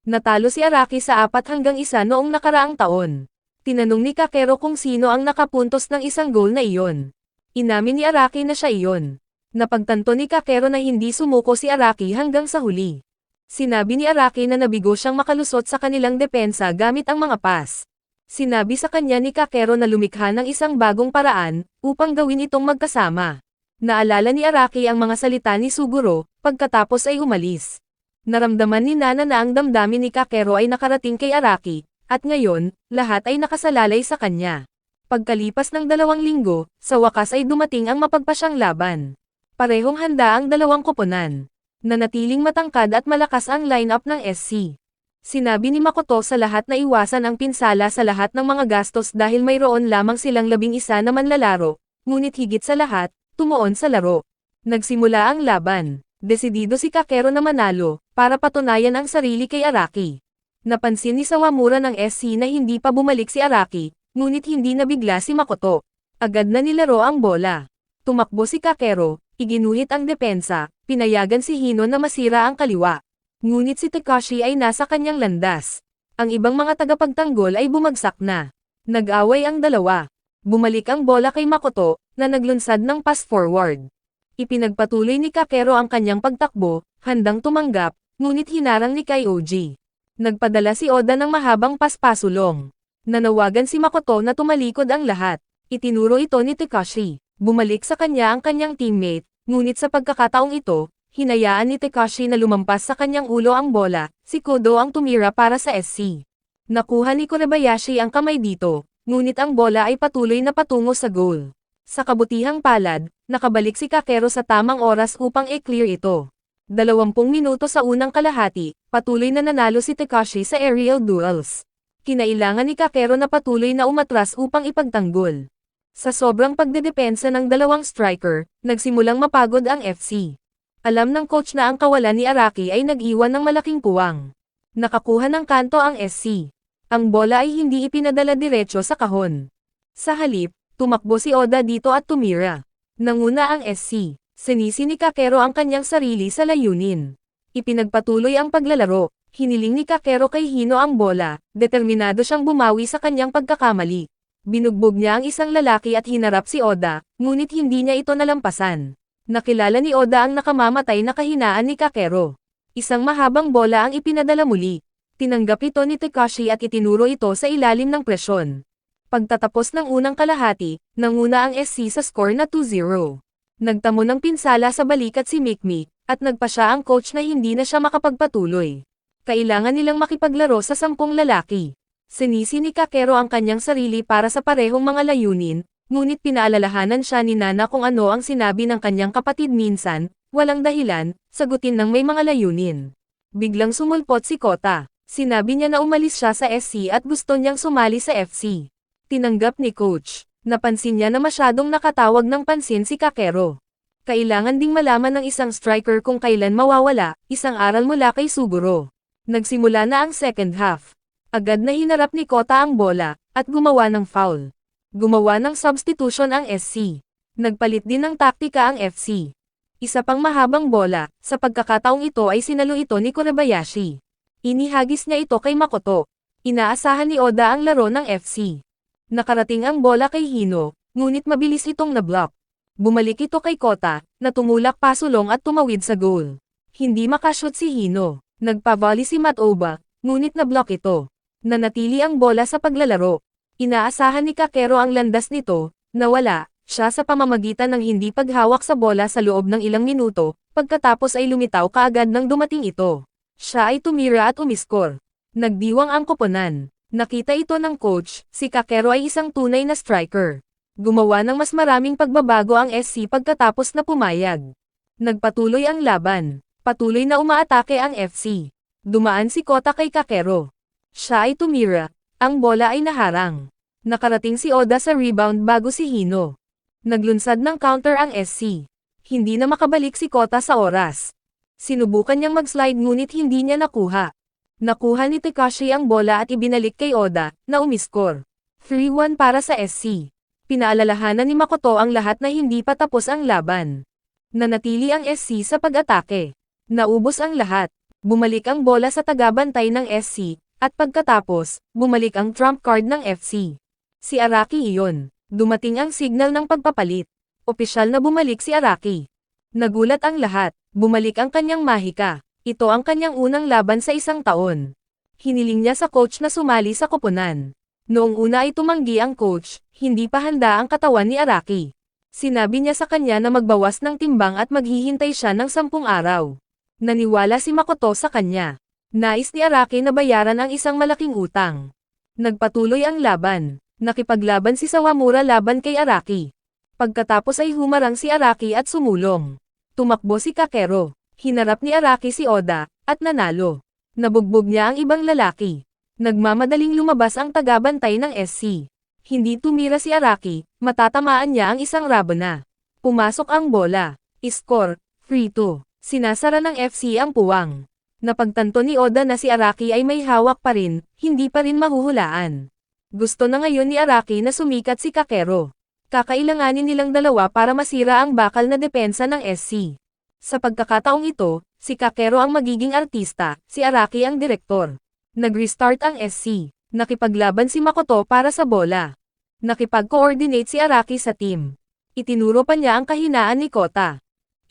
Natalo si Araki sa 4-1 noong nakaraang taon. Tinanong ni Kakero kung sino ang nakapuntos ng isang goal na iyon. Inamin ni Araki na siya iyon. Napagtanto ni Kakero na hindi sumuko si Araki hanggang sa huli. Sinabi ni Araki na nabigo siyang makalusot sa kanilang depensa gamit ang mga pass. Sinabi sa kanya ni Kakero na lumikha ng isang bagong paraan, upang gawin itong magkasama. Naalala ni Araki ang mga salita ni Suguro, pagkatapos ay umalis. Naramdaman ni Nana na ang damdamin ni Kakero ay nakarating kay Araki, at ngayon, lahat ay nakasalalay sa kanya. Pagkalipas ng 2 linggo, sa wakas ay dumating ang mapagpasyang laban. Parehong handa ang dalawang koponan. Nanatiling matangkad at malakas ang lineup ng SC. Sinabi ni Makoto sa lahat na iwasan ang pinsala sa lahat ng mga gastos dahil mayroon lamang silang 11 na manlalaro, ngunit higit sa lahat, tumuon sa laro. Nagsimula ang laban. Desidido si Kakero na manalo, para patunayan ang sarili kay Araki. Napansin ni Sawamura ng SC na hindi pa bumalik si Araki, ngunit hindi nabigla si Makoto. Agad na nilaro ang bola. Tumakbo si Kakero, iginuhit ang depensa, pinayagan si Hino na masira ang kaliwa. Ngunit si Takashi ay nasa kanyang landas. Ang ibang mga tagapagtanggol ay bumagsak na. Nag-away ang dalawa. Bumalik ang bola kay Makoto, na naglunsad ng pass forward. Ipinagpatuloy ni Kakero ang kanyang pagtakbo, handang tumanggap, ngunit hinarang ni Kyoji. Nagpadala si Oda ng mahabang paspasulong. Nanawagan si Makoto na tumalikod ang lahat. Itinuro ito ni Takashi. Bumalik sa kanya ang kanyang teammate, ngunit sa pagkakataong ito, hinayaan ni Takashi na lumampas sa kanyang ulo ang bola, si Kodo ang tumira para sa SC. Nakuha ni Kurebayashi ang kamay dito, ngunit ang bola ay patuloy na patungo sa goal. Sa kabutihang palad, nakabalik si Kakero sa tamang oras upang i-clear ito. 20 minuto sa unang kalahati, patuloy na nanalo si Takashi sa aerial duels. Kinailangan ni Kakero na patuloy na umatras upang ipagtanggol. Sa sobrang pagdedepensa ng dalawang striker, nagsimulang mapagod ang FC. Alam ng coach na ang kawalan ni Araki ay nag-iwan ng malaking puwang. Nakakuha ng kanto ang SC. Ang bola ay hindi ipinadala diretso sa kahon. Sa halip, tumakbo si Oda dito at tumira. Nanguna ang SC. Sinisi ni Kakero ang kanyang sarili sa layunin. Ipinagpatuloy ang paglalaro. Hiniling ni Kakero kay Hino ang bola, determinado siyang bumawi sa kanyang pagkakamali. Binugbog niya ang isang lalaki at hinarap si Oda, ngunit hindi niya ito nalampasan. Nakilala ni Oda ang nakamamatay na kahinaan ni Kakero. Isang mahabang bola ang ipinadala muli. Tinanggap ito ni Takashi at itinuro ito sa ilalim ng presyon. Pagtatapos ng unang kalahati, nanguna ang SC sa score na 2-0. Nagtamo ng pinsala sa balikat si Mikmi, at nagpa siya ang coach na hindi na siya makapagpatuloy. Kailangan nilang makipaglaro sa 10 lalaki. Sinisi ni Kakero ang kanyang sarili para sa parehong mga layunin, ngunit pinaalalahanan siya ni Nana kung ano ang sinabi ng kanyang kapatid minsan, walang dahilan, sagutin ng may mga layunin. Biglang sumulpot si Kota. Sinabi niya na umalis siya sa SC at gusto niyang sumali sa FC. Tinanggap ni coach. Napansin niya na masyadong nakatawag ng pansin si Kakero. Kailangan ding malaman ng isang striker kung kailan mawawala, isang aral mula kay Suguro. Nagsimula na ang second half. Agad na hinarap ni Kota ang bola, at gumawa ng foul. Gumawa ng substitution ang SC. Nagpalit din ng taktika ang FC. Isa pang mahabang bola, sa pagkakataong ito ay sinalo ito ni Kurabayashi. Inihagis niya ito kay Makoto. Inaasahan ni Oda ang laro ng FC. Nakarating ang bola kay Hino, ngunit mabilis itong nablock. Bumalik ito kay Kota, na tumulak pasulong at tumawid sa goal. Hindi makashoot si Hino. Nagpa-volley si Matoba, ngunit nablock ito. Nanatili ang bola sa paglalaro. Inaasahan ni Kakero ang landas nito, nawala siya sa pamamagitan ng hindi paghawak sa bola sa loob ng ilang minuto, pagkatapos ay lumitaw kaagad nang dumating ito. Siya ay tumira at umiskor. Nagdiwang ang koponan. Nakita ito ng coach, si Kakero ay isang tunay na striker. Gumawa ng mas maraming pagbabago ang SC pagkatapos na pumayag. Nagpatuloy ang laban. Patuloy na umaatake ang FC. Dumaan si Kota kay Kakero. Siya ay tumira. Ang bola ay naharang. Nakarating si Oda sa rebound bago si Hino. Naglunsad ng counter ang SC. Hindi na makabalik si Kota sa oras. Sinubukan niyang mag-slide ngunit hindi niya nakuha. Nakuha ni Tekashi ang bola at ibinalik kay Oda, na umiskor. 3-1 para sa SC. Pinaalalahanan ni Makoto ang lahat na hindi pa tapos ang laban. Nanatili ang SC sa pag-atake. Naubos ang lahat. Bumalik ang bola sa tagabantay ng SC, at pagkatapos, bumalik ang trump card ng FC. Si Araki iyon. Dumating ang signal ng pagpapalit. Opisyal na bumalik si Araki. Nagulat ang lahat. Bumalik ang kanyang mahika. Ito ang kanyang unang laban sa isang taon. Hiniling niya sa coach na sumali sa koponan. Noong una ay tumanggi ang coach, hindi pa handa ang katawan ni Araki. Sinabi niya sa kanya na magbawas ng timbang at maghihintay siya ng 10 araw. Naniwala si Makoto sa kanya. Nais ni Araki na bayaran ang isang malaking utang. Nagpatuloy ang laban. Nakipaglaban si Sawamura laban kay Araki. Pagkatapos ay humarang si Araki at sumulong. Tumakbo si Kakero. Hinarap ni Araki si Oda, at nanalo. Nabugbog niya ang ibang lalaki. Nagmamadaling lumabas ang tagabantay ng SC. Hindi tumira si Araki, matatamaan niya ang isang rabona. Pumasok ang bola. Score, 3-2. Sinasara ng FC ang puwang. Napagtanto ni Oda na si Araki ay may hawak pa rin, hindi pa rin mahuhulaan. Gusto na ngayon ni Araki na sumikat si Kakero. Kakailanganin nilang dalawa para masira ang bakal na depensa ng SC. Sa pagkakataong ito, si Kakero ang magiging artista, si Araki ang direktor. Nag-restart ang SC. Nakipaglaban si Makoto para sa bola. Nakipag-coordinate si Araki sa team. Itinuro pa niya ang kahinaan ni Kota.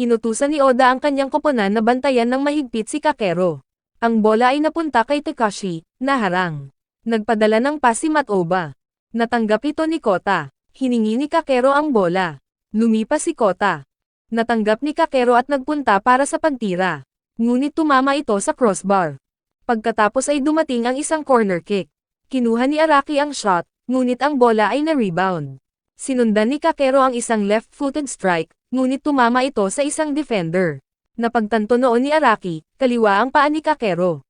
Inutusan ni Oda ang kanyang koponan na bantayan ng mahigpit si Kakero. Ang bola ay napunta kay Tekashi, naharang. Nagpadala ng pass si Matoba. Natanggap ito ni Kota. Hiningi ni Kakero ang bola. Lumipas si Kota. Natanggap ni Kakero at nagpunta para sa pagtira. Ngunit tumama ito sa crossbar. Pagkatapos ay dumating ang isang corner kick. Kinuha ni Araki ang shot, ngunit ang bola ay na-rebound. Sinundan ni Kakero ang isang left-footed strike, ngunit tumama ito sa isang defender. Napagtanto noon ni Araki, kaliwa ang paa ni Kakero.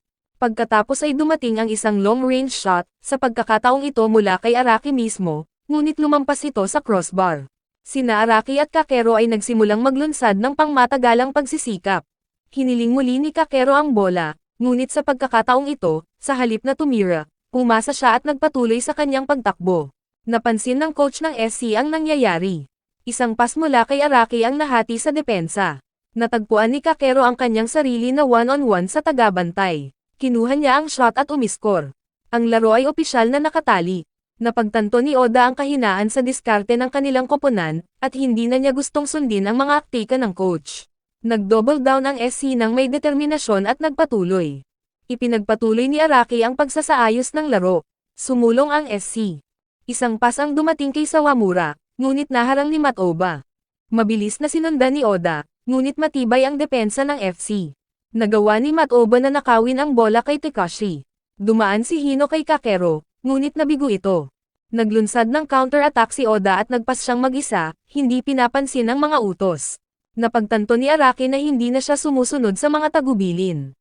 Pagkatapos ay dumating ang isang long-range shot, sa pagkakataong ito mula kay Araki mismo, ngunit lumampas ito sa crossbar. Sina Araki at Kakero ay nagsimulang maglunsad ng pangmatagalang pagsisikap. Hiniling muli ni Kakero ang bola, ngunit sa pagkakataong ito, sa halip na tumira, pumasa siya at nagpatuloy sa kanyang pagtakbo. Napansin ng coach ng SC ang nangyayari. Isang pass mula kay Araki ang nahati sa depensa. Natagpuan ni Kakero ang kanyang sarili na one-on-one sa tagabantay. Kinuha niya ang shot at umiskor. Ang laro ay opisyal na nakatali. Napagtanto ni Oda ang kahinaan sa diskarte ng kanilang koponan, at hindi na niya gustong sundin ang mga aktika ng coach. Nag-double down ang SC nang may determinasyon at nagpatuloy. Ipinagpatuloy ni Araki ang pagsasaayos ng laro. Sumulong ang SC. Isang pass ang dumating kay Sawamura, ngunit naharang ni Matoba. Mabilis na sinundan ni Oda, ngunit matibay ang depensa ng FC. Nagawa ni Matoba na nakawin ang bola kay Tekashi. Dumaan si Hino kay Kakero, ngunit nabigo ito. Naglunsad ng counter-attack si Oda at nagpas siyang mag-isa, hindi pinapansin ang mga utos. Napagtanto ni Araki na hindi na siya sumusunod sa mga tagubilin.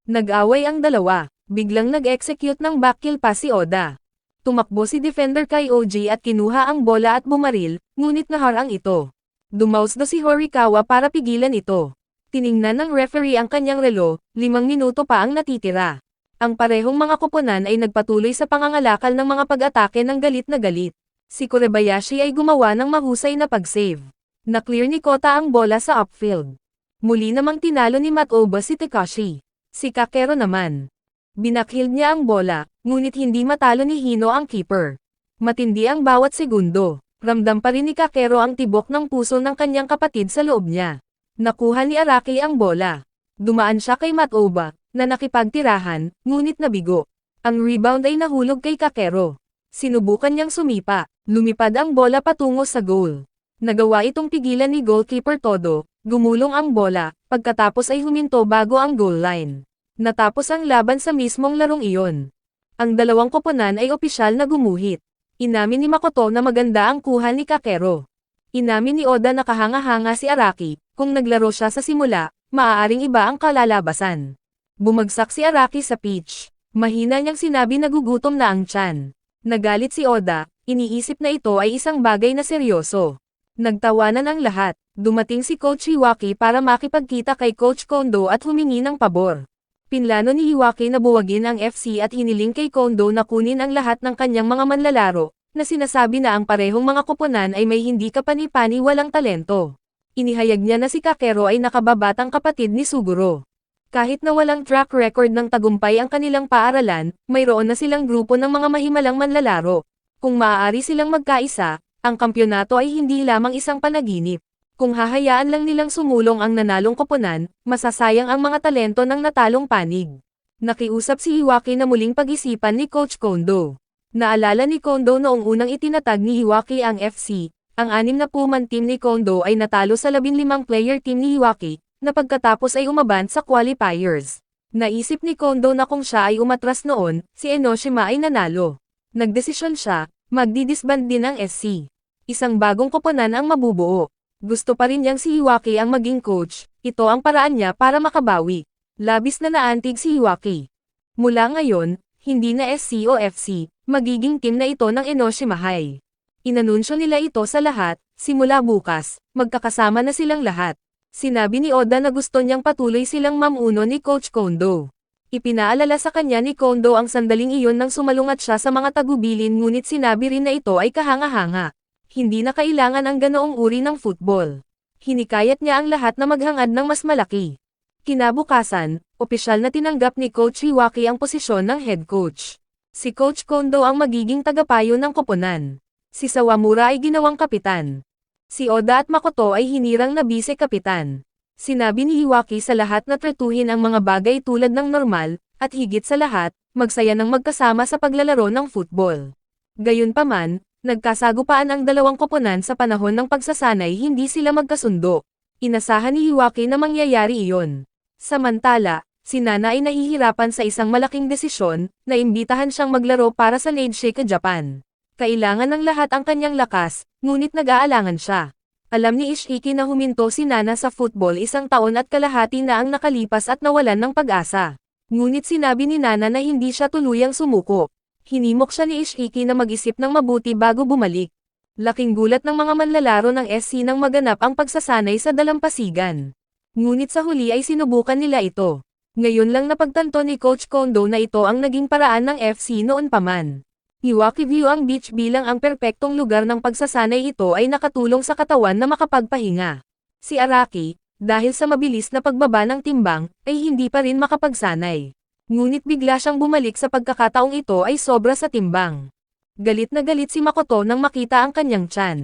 Nag-away ang dalawa, biglang nag-execute ng backkill pass si Oda. Tumakbo si defender kay OG at kinuha ang bola at bumaril, ngunit naharang ito. Dumausdo si Horikawa para pigilan ito. Tiningnan ng referee ang kanyang relo, 5 minuto pa ang natitira. Ang parehong mga koponan ay nagpatuloy sa pangangalakal ng mga pag-atake ng galit na galit. Si Kurebayashi ay gumawa ng mahusay na pag-save. Na-clear ni Kota ang bola sa upfield. Muli namang tinalo ni Matoba si Tekashi. Si Kakero naman. Binakhild niya ang bola, ngunit hindi matalo ni Hino ang keeper. Matindi ang bawat segundo. Ramdam pa rin ni Kakero ang tibok ng puso ng kanyang kapatid sa loob niya. Nakuha ni Araki ang bola. Dumaan siya kay Matoba, na nakipagtirahan, ngunit nabigo. Ang rebound ay nahulog kay Kakero. Sinubukan niyang sumipa, lumipad ang bola patungo sa goal. Nagawa itong pigilan ni goalkeeper Todo, gumulong ang bola, pagkatapos ay huminto bago ang goal line. Natapos ang laban sa mismong larong iyon. Ang dalawang koponan ay opisyal na gumuhit. Inamin ni Makoto na maganda ang kuha ni Kakero. Inamin ni Oda na kahanga-hanga si Araki, kung naglaro siya sa simula, maaaring iba ang kalalabasan. Bumagsak si Araki sa pitch. Mahina niyang sinabi na gugutom na ang tiyan. Nagalit si Oda, iniisip na ito ay isang bagay na seryoso. Nagtawanan ang lahat. Dumating si Coach Hiwaki para makipagkita kay Coach Kondo at humingi ng pabor. Pinlano ni Hiwaki na buwagin ang FC at hiniling kay Kondo na kunin ang lahat ng kanyang mga manlalaro, na sinasabi na ang parehong mga koponan ay may hindi kapani-pani walang talento. Inihayag niya na si Kakero ay nakababatang kapatid ni Suguro. Kahit na walang track record ng tagumpay ang kanilang paaralan, mayroon na silang grupo ng mga mahimalang manlalaro. Kung maaari silang magkaisa, ang kampyonato ay hindi lamang isang panaginip. Kung hahayaan lang nilang sumulong ang nanalong koponan, masasayang ang mga talento ng natalong panig. Nakiusap si Hiwaki na muling pag-isipan ni Coach Kondo. Naalala ni Kondo noong unang itinatag ni Hiwaki ang FC, ang 60-man team ni Kondo ay natalo sa 15-player team ni Hiwaki, na pagkatapos ay umabant sa qualifiers. Naisip ni Kondo na kung siya ay umatras noon, si Enoshima ay nanalo. Nagdesisyon siya, magdidisband din ang SC. Isang bagong koponan ang mabubuo. Gusto pa rin niyang si Hiwaki ang maging coach, ito ang paraan niya para makabawi. Labis na naantig si Hiwaki. Mula ngayon, hindi na SC o FC, magiging team na ito ng Enoshima High. Inanunsyo nila ito sa lahat, simula bukas, magkakasama na silang lahat. Sinabi ni Oda na gusto niyang patuloy silang mamuno ni Coach Kondo. Ipinaalala sa kanya ni Kondo ang sandaling iyon nang sumalungat siya sa mga tagubilin ngunit sinabi rin na ito ay kahanga-hanga. Hindi na kailangan ang ganoong uri ng football. Hinikayat niya ang lahat na maghangad ng mas malaki. Kinabukasan, opisyal na tinanggap ni Coach Hiwaki ang posisyon ng head coach. Si Coach Kondo ang magiging tagapayo ng koponan. Si Sawamura ay ginawang kapitan. Si Oda at Makoto ay hinirang na bise-kapitan. Sinabi ni Hiwaki sa lahat na tretuhin ang mga bagay tulad ng normal, at higit sa lahat, magsaya ng magkasama sa paglalaro ng football. Gayunpaman, nagkasagupaan ang dalawang koponan sa panahon ng pagsasanay hindi sila magkasundo. Inasahan ni Hiwaki na mangyayari iyon. Samantala, si Nana ay nahihirapan sa isang malaking desisyon, na imbitahan siyang maglaro para sa Neijika Japan. Kailangan ng lahat ang kanyang lakas, ngunit nag-aalangan siya. Alam ni Ishiki na huminto si Nana sa football 1 taon at kalahati na ang nakalipas at nawalan ng pag-asa. Ngunit sinabi ni Nana na hindi siya tuluyang sumuko. Hinimok siya ni Ishiki na mag-isip ng mabuti bago bumalik. Laking gulat ng mga manlalaro ng SC nang maganap ang pagsasanay sa dalampasigan. Ngunit sa huli ay sinubukan nila ito. Ngayon lang napagtanto ni Coach Kondo na ito ang naging paraan ng FC noon pa man. Hiwaki view ang beach bilang ang perpektong lugar ng pagsasanay ito ay nakatulong sa katawan na makapagpahinga. Si Araki, dahil sa mabilis na pagbaba ng timbang, ay hindi pa rin makapagsanay. Ngunit bigla siyang bumalik sa pagkakataong ito ay sobra sa timbang. Galit na galit si Makoto nang makita ang kanyang tiyan.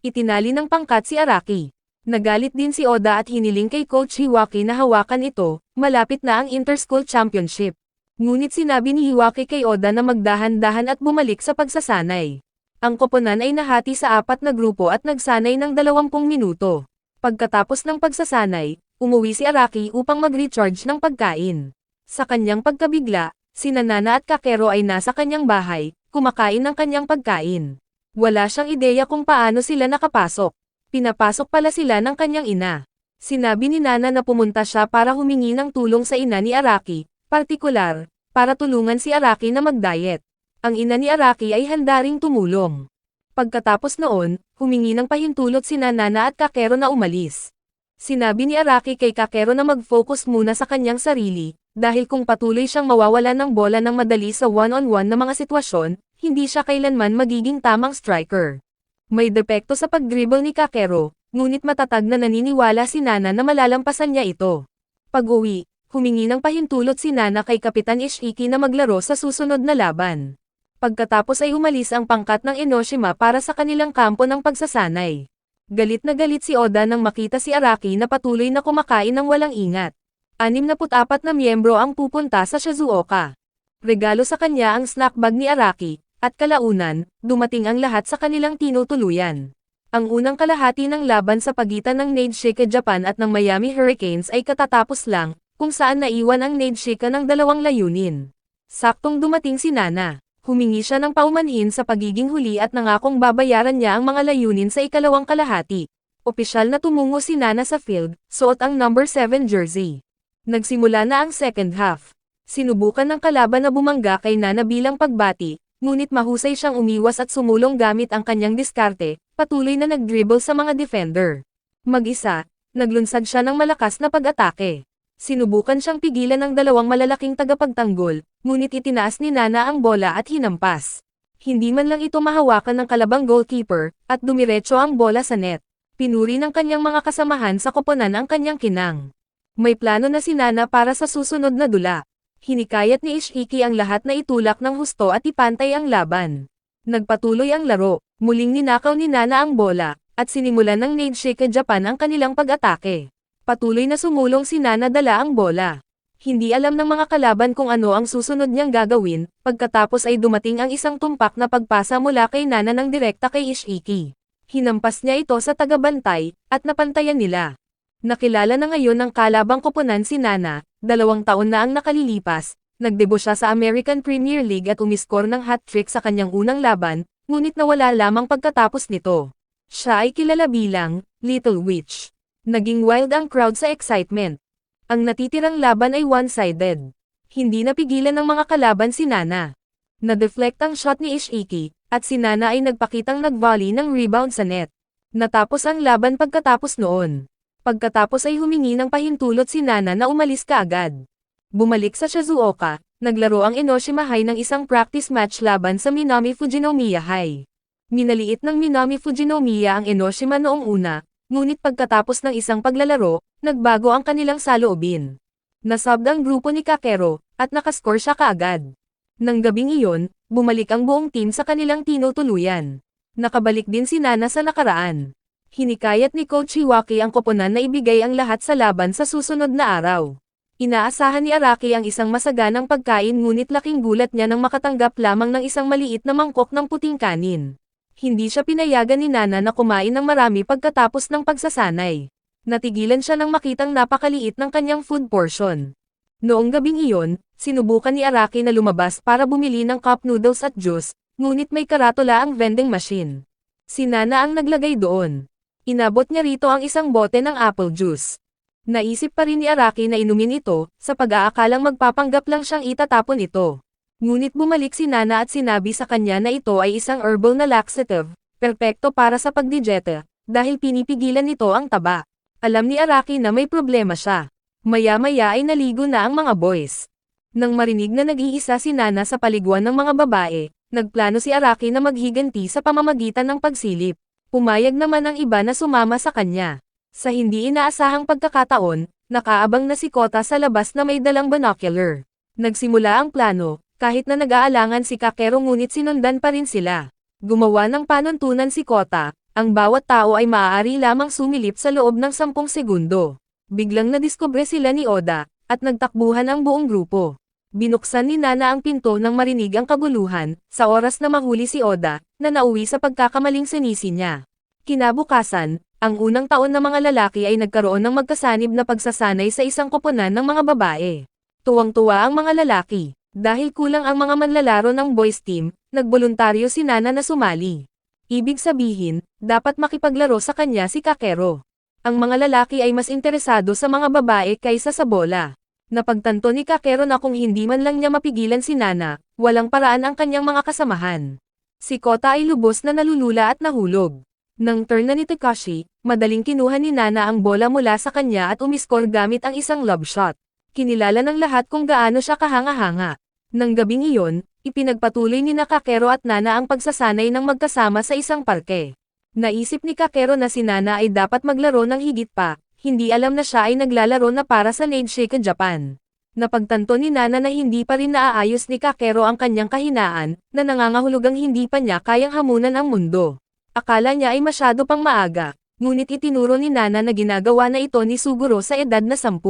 Itinali ng pangkat si Araki. Nagalit din si Oda at hiniling kay Coach Hiwaki na hawakan ito, malapit na ang Interschool Championship. Ngunit sinabi ni Hiwaki kay Oda na magdahan-dahan at bumalik sa pagsasanay. Ang koponan ay nahati sa 4 na grupo at nagsanay ng 20 minuto. Pagkatapos ng pagsasanay, umuwi si Araki upang mag-recharge ng pagkain. Sa kanyang pagkabigla, sina Nana at Kakero ay nasa kanyang bahay, kumakain ng kanyang pagkain. Wala siyang ideya kung paano sila nakapasok. Pinapasok pala sila ng kanyang ina. Sinabi ni Nana na pumunta siya para humingi ng tulong sa ina ni Araki, partikular, para tulungan si Araki na mag-diet. Ang ina ni Araki ay handa ring tumulong. Pagkatapos noon, humingi ng pahintulot sina Nana at Kakero na umalis. Sinabi ni Araki kay Kakero na mag-focus muna sa kanyang sarili, Dahil kung patuloy siyang mawawalan ng bola ng madali sa one-on-one na mga sitwasyon, hindi siya kailanman magiging tamang striker. May depekto sa pag-dribble ni Kakero, ngunit matatag na naniniwala si Nana na malalampasan niya ito. Pag-uwi, humingi ng pahintulot si Nana kay Kapitan Ishiki na maglaro sa susunod na laban. Pagkatapos ay umalis ang pangkat ng Enoshima para sa kanilang kampo ng pagsasanay. Galit na galit si Oda nang makita si Araki na patuloy na kumakain ng walang ingat. 64 na miyembro ang pupunta sa Shizuoka. Regalo sa kanya ang snack bag ni Araki, at kalaunan, dumating ang lahat sa kanilang tinutuluyan. Ang unang kalahati ng laban sa pagitan ng Neijika Japan at ng Miami Hurricanes ay katatapos lang, kung saan naiwan ang Neijika ng 2 layunin. Saktong dumating si Nana. Humingi siya ng paumanhin sa pagiging huli at nangakong babayaran niya ang mga layunin sa ikalawang kalahati. Opisyal na tumungo si Nana sa field, suot ang number 7 jersey. Nagsimula na ang second half. Sinubukan ng kalaban na bumangga kay Nana bilang pagbati, ngunit mahusay siyang umiwas at sumulong gamit ang kanyang diskarte, patuloy na nag-dribble sa mga defender. Mag-isa, naglunsad siya ng malakas na pag-atake. Sinubukan siyang pigilan ng 2 malalaking tagapagtanggol, ngunit itinaas ni Nana ang bola at hinampas. Hindi man lang ito mahawakan ng kalabang goalkeeper, at dumiretso ang bola sa net. Pinuri ng kanyang mga kasamahan sa koponan ang kanyang kinang. May plano na si Nana para sa susunod na dula. Hinikayat ni Ishiki ang lahat na itulak ng husto at ipantay ang laban. Nagpatuloy ang laro, muling ninakaw ni Nana ang bola, at sinimulan ng Neijika Japan ang kanilang pag-atake. Patuloy na sumulong si Nana dala ang bola. Hindi alam ng mga kalaban kung ano ang susunod niyang gagawin, pagkatapos ay dumating ang isang tumpak na pagpasa mula kay Nana ng direkta kay Ishiki. Hinampas niya ito sa tagabantay, at napantayan nila. Nakilala na ngayon ng kalabang koponan si Nana, 2 taon na ang nakalilipas, nagdebut siya sa American Premier League at umiskor ng hat-trick sa kanyang unang laban, ngunit nawala lamang pagkatapos nito. Siya ay kilala bilang Little Witch. Naging wild ang crowd sa excitement. Ang natitirang laban ay one-sided. Hindi napigilan ng mga kalaban si Nana. Na-deflect ang shot ni Ishiki, at si Nana ay nagpakitang nag-volley ng rebound sa net. Natapos ang laban pagkatapos noon. Pagkatapos ay humingi ng pahintulot si Nana na umalis kaagad. Bumalik sa Shizuoka, naglaro ang Enoshima High ng isang practice match laban sa Minami Fujinomiya High. Minaliit ng Minami Fujinomiya ang Enoshima noong una, ngunit pagkatapos ng isang paglalaro, nagbago ang kanilang saloobin. Nasub ang grupo ni Kakero, at nakascore siya kaagad. Nang gabing iyon, bumalik ang buong team sa kanilang tinutuluyan. Nakabalik din si Nana sa nakaraan. Hinikayat ni Coach Iwaki ang koponan na ibigay ang lahat sa laban sa susunod na araw. Inaasahan ni Araki ang isang masaganang pagkain ngunit laking gulat niya nang makatanggap lamang ng isang maliit na mangkok ng puting kanin. Hindi siya pinayagan ni Nana na kumain ng marami pagkatapos ng pagsasanay. Natigilan siya nang makitang napakaliit ng kanyang food portion. Noong gabing iyon, sinubukan ni Araki na lumabas para bumili ng cup noodles at juice, ngunit may karatula ang vending machine. Si Nana ang naglagay doon. Inabot niya rito ang isang bote ng apple juice. Naisip pa rin ni Araki na inumin ito, sa pag-aakalang magpapanggap lang siyang itatapon ito. Ngunit bumalik si Nana at sinabi sa kanya na ito ay isang herbal na laxative, perpekto para sa pagdigete, dahil pinipigilan nito ang taba. Alam ni Araki na may problema siya. Maya-maya ay naligo na ang mga boys. Nang marinig na nag-iisa si Nana sa paliguan ng mga babae, nagplano si Araki na maghiganti sa pamamagitan ng pagsilip. Pumayag naman ang iba na sumama sa kanya. Sa hindi inaasahang pagkakataon, nakaabang na si Kota sa labas na may dalang binocular. Nagsimula ang plano. Kahit na nag-aalangan si Kakero ngunit sinundan pa rin sila. Gumawa ng panuntunan si Kota, ang bawat tao ay maaari lamang sumilip sa loob ng 10 segundo. Biglang nadiskubre sila ni Oda, at nagtakbuhan ang buong grupo. Binuksan ni Nana ang pinto nang marinig ang kaguluhan, sa oras na mahuli si Oda, na nauwi sa pagkakamaling sinisi niya. Kinabukasan, ang unang taon na mga lalaki ay nagkaroon ng magkasanib na pagsasanay sa isang koponan ng mga babae. Tuwang-tuwa ang mga lalaki. Dahil kulang ang mga manlalaro ng boys team, nagboluntaryo si Nana na sumali. Ibig sabihin, dapat makipaglaro sa kanya si Kakero. Ang mga lalaki ay mas interesado sa mga babae kaysa sa bola. Napagtanto ni Kakero na kung hindi man lang niya mapigilan si Nana, walang paraan ang kanyang mga kasamahan. Si Kota ay lubos na nalulula at nahulog. Nang turn na ni Takashi, madaling kinuha ni Nana ang bola mula sa kanya at umiskor gamit ang isang lob shot. Kinilala ng lahat kung gaano siya kahanga-hanga. Nang gabing iyon, ipinagpatuloy ni Kakero at Nana ang pagsasanay ng magkasama sa isang parke. Naisip ni Kakero na si Nana ay dapat maglaro ng higit pa, hindi alam na siya ay naglalaro na para sa Nedshiken Japan. Napagtanto ni Nana na hindi pa rin naaayos ni Kakero ang kanyang kahinaan, na nangangahulugang hindi pa niya kayang hamunan ang mundo. Akala niya ay masyado pang maaga, ngunit itinuro ni Nana na ginagawa na ito ni Suguro sa edad na 10.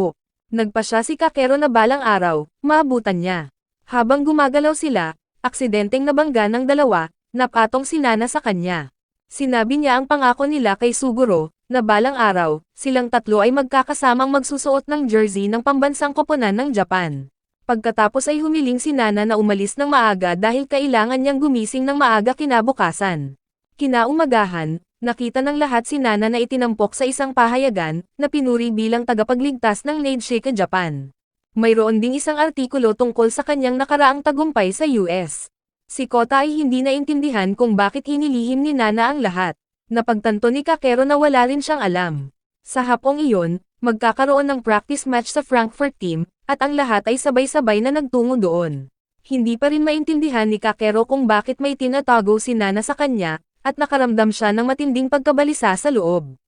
Nagpa siya si Kakero na balang araw, maabutan niya. Habang gumagalaw sila, aksidenteng nabangga ng dalawa, napatong si Nana sa kanya. Sinabi niya ang pangako nila kay Suguro, na balang araw, silang tatlo ay magkakasamang magsusuot ng jersey ng pambansang koponan ng Japan. Pagkatapos ay humiling si Nana na umalis ng maaga dahil kailangan niyang gumising ng maaga kinabukasan. Kinaumagahan, nakita ng lahat si Nana na itinampok sa isang pahayagan, na pinuri bilang tagapagligtas ng Nedshiken Japan. Mayroon ding isang artikulo tungkol sa kanyang nakaraang tagumpay sa US. Si Kota ay hindi naintindihan kung bakit hinilihim ni Nana ang lahat. Napagtanto ni Kakero na wala rin siyang alam. Sa hapong iyon, magkakaroon ng practice match sa Frankfurt team, at ang lahat ay sabay-sabay na nagtungo doon. Hindi pa rin maintindihan ni Kakero kung bakit may tinatago si Nana sa kanya, at nakaramdam siya ng matinding pagkabalisa sa loob.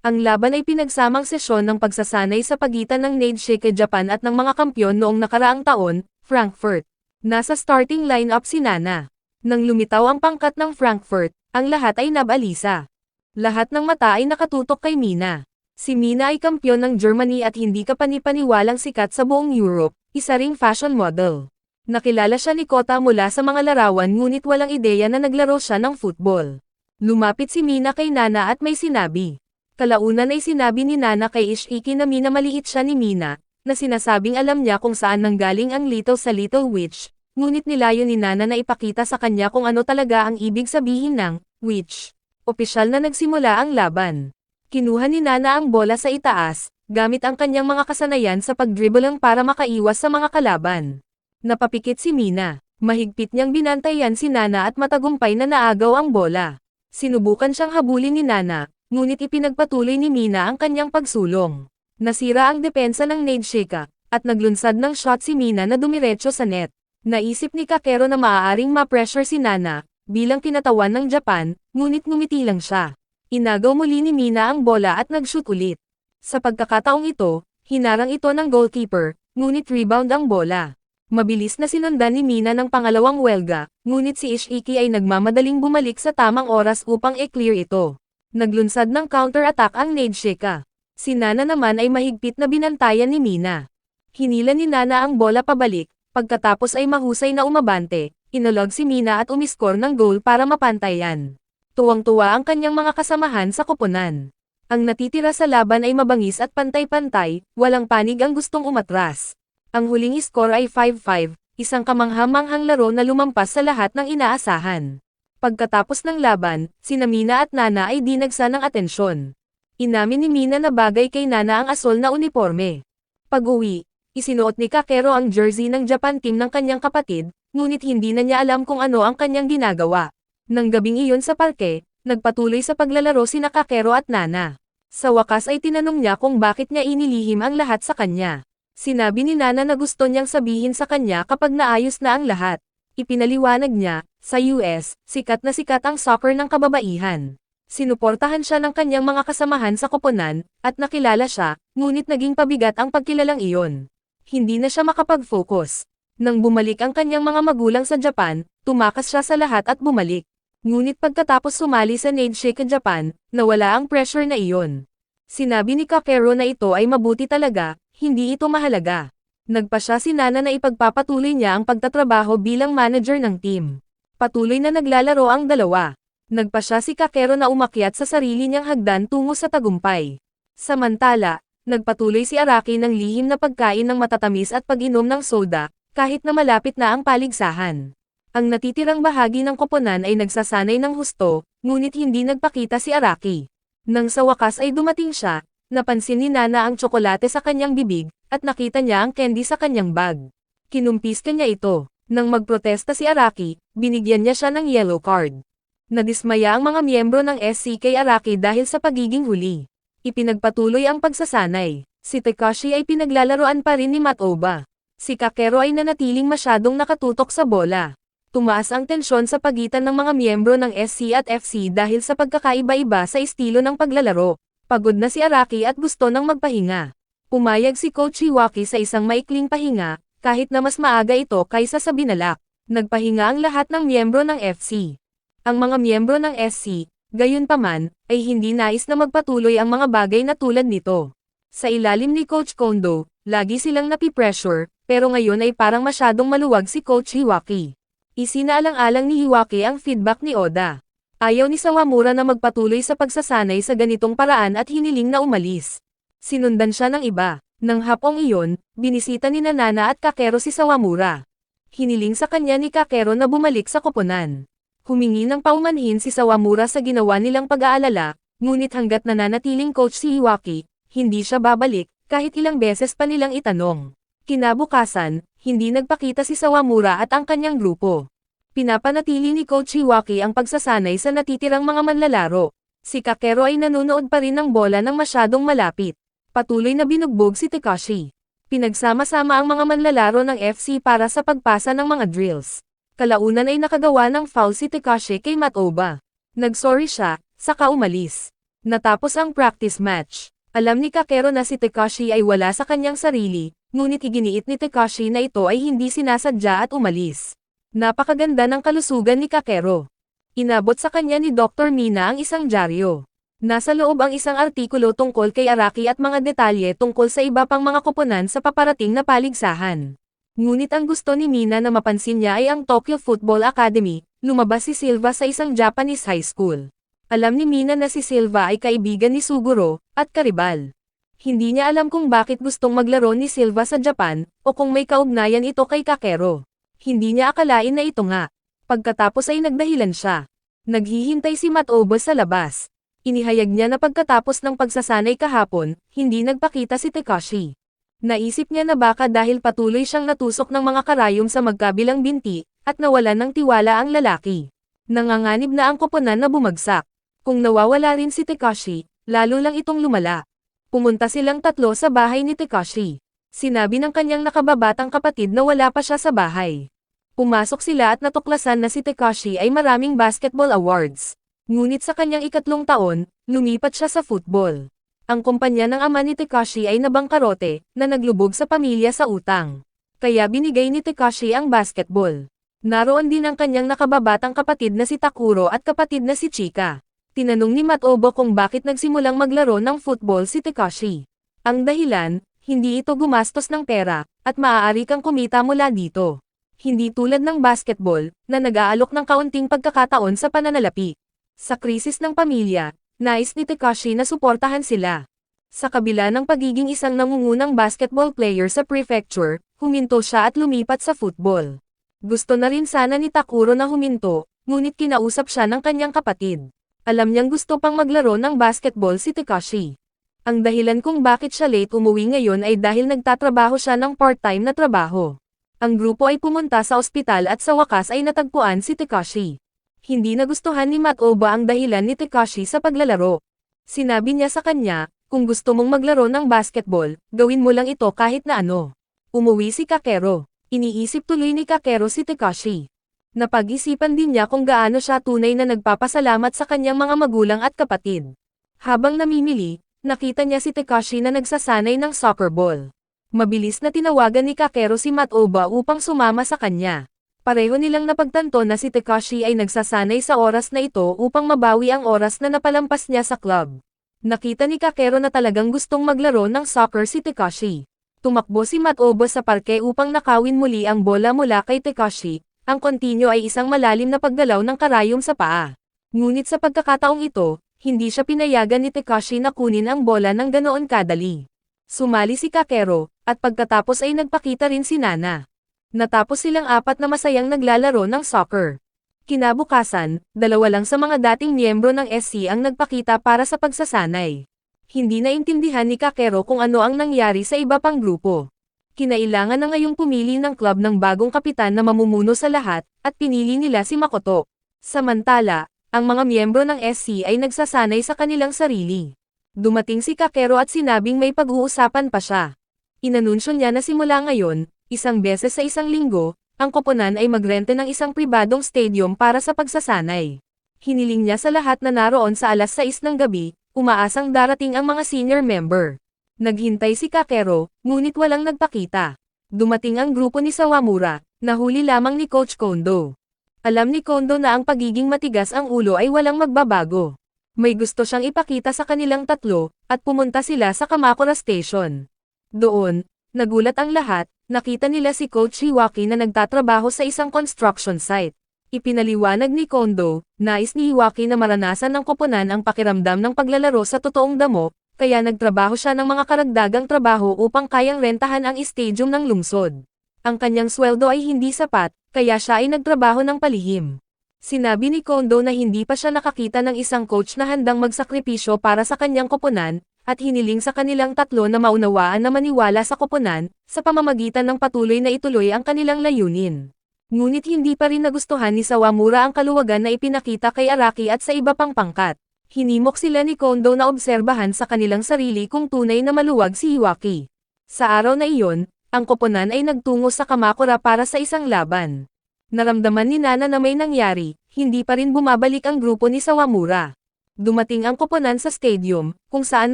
Ang laban ay pinagsamang sesyon ng pagsasanay sa pagitan ng Nedshiken Japan at ng mga kampyon noong nakaraang taon, Frankfurt. Nasa starting lineup si Nana. Nang lumitaw ang pangkat ng Frankfurt, ang lahat ay nabalisa. Lahat ng mata ay nakatutok kay Mina. Si Mina ay kampyon ng Germany at hindi kapani-paniwalang sikat sa buong Europe, isa ring fashion model. Nakilala siya ni Kota mula sa mga larawan ngunit walang ideya na naglaro siya ng football. Lumapit si Mina kay Nana at may sinabi. Kalaunan ay sinabi ni Nana kay Ishiki na minamaliit siya ni Mina, na sinasabing alam niya kung saan nanggaling ang Little sa Little Witch. Ngunit nilayo ni Nana na ipakita sa kanya kung ano talaga ang ibig sabihin ng witch. Opisyal na nagsimula ang laban. Kinuha ni Nana ang bola sa itaas, gamit ang kanyang mga kasanayan sa pagdribbling para makaiwas sa mga kalaban. Napapikit si Mina. Mahigpit niyang binantayan si Nana at matagumpay na naagaw ang bola. Sinubukan siyang habulin ni Nana, ngunit ipinagpatuloy ni Mina ang kanyang pagsulong. Nasira ang depensa ng Nedshiken, at naglunsad ng shot si Mina na dumiretso sa net. Naisip ni Kakero na maaaring ma-pressure si Nana, bilang kinatawan ng Japan, ngunit ngumiti lang siya. Inagaw muli ni Mina ang bola at nag-shoot ulit. Sa pagkakataong ito, hinarang ito ng goalkeeper, ngunit rebound ang bola. Mabilis na sinundan ni Mina ng pangalawang welga, ngunit si Ishiki ay nagmamadaling bumalik sa tamang oras upang i-clear ito. Naglunsad ng counter-attack ang Nedshiken. Si Nana naman ay mahigpit na binantayan ni Mina. Hinila ni Nana ang bola pabalik. Pagkatapos ay mahusay na umabante, inulog si Mina at umiskor ng goal para mapantayan. Tuwang-tuwa ang kanyang mga kasamahan sa koponan. Ang natitira sa laban ay mabangis at pantay-pantay, walang panig ang gustong umatras. Ang huling iskor ay 5-5, isang kamangha-manghang laro na lumampas sa lahat ng inaasahan. Pagkatapos ng laban, sina Mina at Nana ay dinagsa ng atensyon. Inamin ni Mina na bagay kay Nana ang asol na uniforme. Pag-uwi, isinuot ni Kakero ang jersey ng Japan team ng kanyang kapatid, ngunit hindi na niya alam kung ano ang kanyang ginagawa. Nang gabing iyon sa parke, nagpatuloy sa paglalaro sina Kakero at Nana. Sa wakas ay tinanong niya kung bakit niya inilihim ang lahat sa kanya. Sinabi ni Nana na gusto niyang sabihin sa kanya kapag naayos na ang lahat. Ipinaliwanag niya, sa US, sikat na sikat ang soccer ng kababaihan. Sinuportahan siya ng kanyang mga kasamahan sa koponan, at nakilala siya, ngunit naging pabigat ang pagkilalang iyon. Hindi na siya makapag-focus. Nang bumalik ang kanyang mga magulang sa Japan, tumakas siya sa lahat at bumalik. Ngunit pagkatapos sumali sa Nedshiken Japan, nawala ang pressure na iyon. Sinabi ni Kakero na ito ay mabuti talaga, hindi ito mahalaga. Nagpa siya si Nana na ipagpapatuloy niya ang pagtatrabaho bilang manager ng team. Patuloy na naglalaro ang dalawa. Nagpa siya si Kakero na umakyat sa sarili niyang hagdan tungo sa tagumpay. Samantala, nagpatuloy si Araki ng lihim na pagkain ng matatamis at pag-inom ng soda, kahit na malapit na ang paligsahan. Ang natitirang bahagi ng koponan ay nagsasanay ng husto, ngunit hindi nagpakita si Araki. Nang sa wakas ay dumating siya, napansin ni Nana ang tsokolate sa kanyang bibig, at nakita niya ang candy sa kanyang bag. Kinumpis niya ito. Nang magprotesta si Araki, binigyan niya siya ng yellow card. Nadismaya ang mga miyembro ng SC kay Araki dahil sa pagiging huli. Ipinagpatuloy ang pagsasanay. Si Tekashi ay pinaglalaroan pa rin ni Matoba. Si Kakero ay nanatiling masyadong nakatutok sa bola. Tumaas ang tensyon sa pagitan ng mga miyembro ng SC at FC dahil sa pagkakaiba-iba sa estilo ng paglalaro. Pagod na si Araki at gusto nang magpahinga. Pumayag si Coach Iwaki sa isang maikling pahinga, kahit na mas maaga ito kaysa sa binalak. Nagpahinga ang lahat ng miyembro ng FC. Ang mga miyembro ng SC, gayunpaman, ay hindi nais na magpatuloy ang mga bagay na tulad nito. Sa ilalim ni Coach Kondo, lagi silang napipressure, pero ngayon ay parang masyadong maluwag si Coach Iwaki. Isinaalang-alang ni Iwaki ang feedback ni Oda. Ayaw ni Sawamura na magpatuloy sa pagsasanay sa ganitong paraan at hiniling na umalis. Sinundan siya ng iba. Nang hapong iyon, binisita ni Nana at Kakero si Sawamura. Hiniling sa kanya ni Kakero na bumalik sa koponan. Humingi ng paumanhin si Sawamura sa ginawa nilang pag-aalala, ngunit hanggat nananatiling coach si Iwaki, hindi siya babalik, kahit ilang beses pa nilang itanong. Kinabukasan, hindi nagpakita si Sawamura at ang kanyang grupo. Pinapanatili ni Coach Iwaki ang pagsasanay sa natitirang mga manlalaro. Si Kakero ay nanonood pa rin ng bola nang masyadong malapit. Patuloy na binugbog si Tekashi. Pinagsama-sama ang mga manlalaro ng FC para sa pagpasa ng mga drills. Kalaunan ay nakagawa ng foul si Tekashi kay Matoba. Nagsorry siya, saka umalis. Natapos ang practice match. Alam ni Kakero na si Tekashi ay wala sa kanyang sarili, ngunit iginiit ni Tekashi na ito ay hindi sinasadya at umalis. Napakaganda ng kalusugan ni Kakero. Inabot sa kanya ni Dr. Mina ang isang dyaryo. Nasa loob ang isang artikulo tungkol kay Araki at mga detalye tungkol sa iba pang mga koponan sa paparating na paligsahan. Ngunit ang gusto ni Mina na mapansin niya ay ang Tokyo Football Academy. Lumabas si Silva sa isang Japanese high school. Alam ni Mina na si Silva ay kaibigan ni Suguro, at karibal. Hindi niya alam kung bakit gustong maglaro ni Silva sa Japan, o kung may kaugnayan ito kay Kakero. Hindi niya akalain na ito nga. Pagkatapos ay nagdahilan siya. Naghihintay si Matoba sa labas. Inihayag niya na pagkatapos ng pagsasanay kahapon, hindi nagpakita si Tekashi. Naisip niya na baka dahil patuloy siyang natusok ng mga karayom sa magkabilang binti, at nawalan ng tiwala ang lalaki. Nanganganib na ang koponan na bumagsak. Kung nawawala rin si Tekashi, lalo lang itong lumala. Pumunta silang tatlo sa bahay ni Tekashi. Sinabi ng kanyang nakababatang kapatid na wala pa siya sa bahay. Pumasok sila at natuklasan na si Tekashi ay maraming basketball awards. Ngunit sa kanyang ikatlong taon, lumipat siya sa football. Ang kumpanya ng ama ni Tekashi ay nabangkarote, na naglubog sa pamilya sa utang. Kaya binigay ni Tekashi ang basketball. Naroon din ang kanyang nakababatang kapatid na si Takuro at kapatid na si Chika. Tinanong ni Matoba kung bakit nagsimulang maglaro ng football si Tekashi. Ang dahilan, hindi ito gumastos ng pera, at maaari kang kumita mula dito. Hindi tulad ng basketball, na nag-aalok ng kaunting pagkakataon sa pananalapi. Sa krisis ng pamilya, nais ni Tekashi na suportahan sila. Sa kabila ng pagiging isang nangungunang basketball player sa prefecture, huminto siya at lumipat sa football. Gusto na rin sana ni Takuro na huminto, ngunit kinausap siya ng kanyang kapatid. Alam niyang gusto pang maglaro ng basketball si Tekashi. Ang dahilan kung bakit siya late umuwi ngayon ay dahil nagtatrabaho siya ng part-time na trabaho. Ang grupo ay pumunta sa ospital at sa wakas ay natagpuan si Tekashi. Hindi nagustuhan ni Matoba ang dahilan ni Tekashi sa paglalaro. Sinabi niya sa kanya, kung gusto mong maglaro ng basketball, gawin mo lang ito kahit na ano. Umuwi si Kakero. Iniisip tuloy ni Kakero si Tekashi. Napag-isipan din niya kung gaano siya tunay na nagpapasalamat sa kanyang mga magulang at kapatid. Habang namimili, nakita niya si Tekashi na nagsasanay ng soccer ball. Mabilis na tinawagan ni Kakero si Matoba upang sumama sa kanya. Pareho nilang napagtanto na si Tekashi ay nagsasanay sa oras na ito upang mabawi ang oras na napalampas niya sa club. Nakita ni Kakero na talagang gustong maglaro ng soccer si Tekashi. Tumakbo si Matoba sa parke upang nakawin muli ang bola mula kay Tekashi. Ang kontinyo ay isang malalim na paggalaw ng karayom sa paa. Ngunit sa pagkakataong ito, hindi siya pinayagan ni Tekashi na kunin ang bola ng ganoon kadali. Sumali si Kakero, at pagkatapos ay nagpakita rin si Nana. Natapos silang apat na masayang naglalaro ng soccer. Kinabukasan, dalawa lang sa mga dating miyembro ng SC ang nagpakita para sa pagsasanay. Hindi naintindihan ni Kakero kung ano ang nangyari sa iba pang grupo. Kinailangan na ngayong pumili ng club ng bagong kapitan na mamumuno sa lahat, at pinili nila si Makoto. Samantala, ang mga miyembro ng SC ay nagsasanay sa kanilang sarili. Dumating si Kakero at sinabing may pag-uusapan pa siya. Inanunsyo niya na simula ngayon, isang beses sa isang linggo, ang koponan ay magrente ng isang pribadong stadium para sa pagsasanay. Hiniling niya sa lahat na naroon sa alas 6 ng gabi, umaasang darating ang mga senior member. Naghintay si Kakero, ngunit walang nagpakita. Dumating ang grupo ni Sawamura, nahuli lamang ni Coach Kondo. Alam ni Kondo na ang pagiging matigas ang ulo ay walang magbabago. May gusto siyang ipakita sa kanilang tatlo, at pumunta sila sa Kamakura Station. Doon, nagulat ang lahat, nakita nila si Coach Hiwaki na nagtatrabaho sa isang construction site. Ipinaliwanag ni Kondo, nais ni Hiwaki na maranasan ng koponan ang pakiramdam ng paglalaro sa totoong damo, kaya nagtrabaho siya ng mga karagdagang trabaho upang kayang rentahan ang stadium ng lungsod. Ang kanyang sweldo ay hindi sapat, kaya siya ay nagtrabaho ng palihim. Sinabi ni Kondo na hindi pa siya nakakita ng isang coach na handang magsakripisyo para sa kanyang koponan, at hiniling sa kanilang tatlo na maunawaan na maniwala sa koponan, sa pamamagitan ng patuloy na ituloy ang kanilang layunin. Ngunit hindi pa rin nagustuhan ni Sawamura ang kaluwagan na ipinakita kay Araki at sa iba pang pangkat. Hinimok sila ni Kondo na obserbahan sa kanilang sarili kung tunay na maluwag si Hiwaki. Sa araw na iyon, ang koponan ay nagtungo sa Kamakura para sa isang laban. Naramdaman ni Nana na may nangyari, hindi pa rin bumabalik ang grupo ni Sawamura. Dumating ang koponan sa stadium, kung saan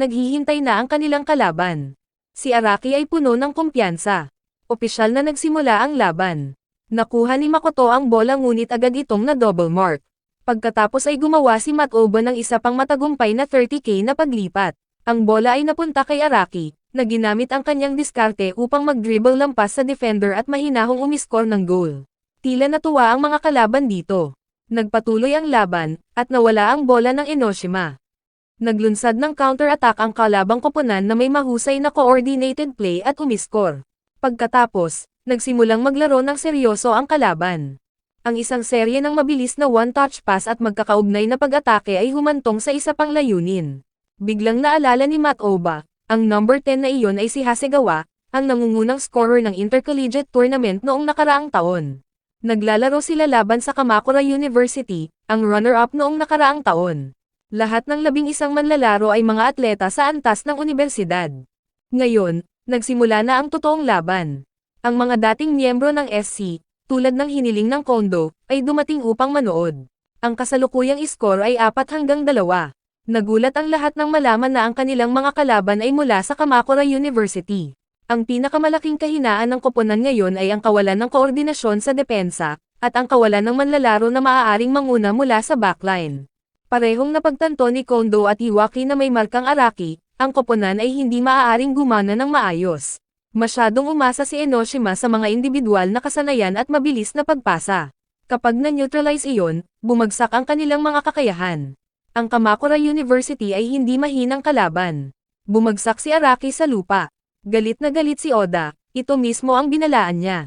naghihintay na ang kanilang kalaban. Si Araki ay puno ng kumpiyansa. Opisyal na nagsimula ang laban. Nakuha ni Makoto ang bola ngunit agad itong na double mark. Pagkatapos ay gumawa si Matoba ng isa pang matagumpay na 30K na paglipat. Ang bola ay napunta kay Araki, na ginamit ang kanyang diskarte upang mag-dribble lampas sa defender at mahinahong umiskor ng goal. Tila natuwa ang mga kalaban dito. Nagpatuloy ang laban, at nawala ang bola ng Enoshima. Naglunsad ng counter-attack ang kalabang koponan na may mahusay na coordinated play at umiskor. Pagkatapos, nagsimulang maglaro ng seryoso ang kalaban. Ang isang serye ng mabilis na one-touch pass at magkakaugnay na pag-atake ay humantong sa isa pang layunin. Biglang naalala ni Matoba, ang number 10 na iyon ay si Hasegawa, ang nangungunang scorer ng intercollegiate tournament noong nakaraang taon. Naglalaro sila laban sa Kamakura University, ang runner-up noong nakaraang taon. Lahat ng 11 manlalaro ay mga atleta sa antas ng universidad. Ngayon, nagsimula na ang totoong laban. Ang mga dating miyembro ng SC, tulad ng hiniling ng Kondo, ay dumating upang manood. Ang kasalukuyang score ay 4-2. Nagulat ang lahat nang malaman na ang kanilang mga kalaban ay mula sa Kamakura University. Ang pinakamalaking kahinaan ng koponan ngayon ay ang kawalan ng koordinasyon sa depensa, at ang kawalan ng manlalaro na maaaring manguna mula sa backline. Parehong napagtanto ni Kondo at Hiwaki na may markang Araki, ang koponan ay hindi maaaring gumana ng maayos. Masyadong umasa si Enoshima sa mga individual na kasanayan at mabilis na pagpasa. Kapag na-neutralize iyon, bumagsak ang kanilang mga kakayahan. Ang Kamakura University ay hindi mahinang kalaban. Bumagsak si Araki sa lupa. Galit na galit si Oda, ito mismo ang binalaan niya.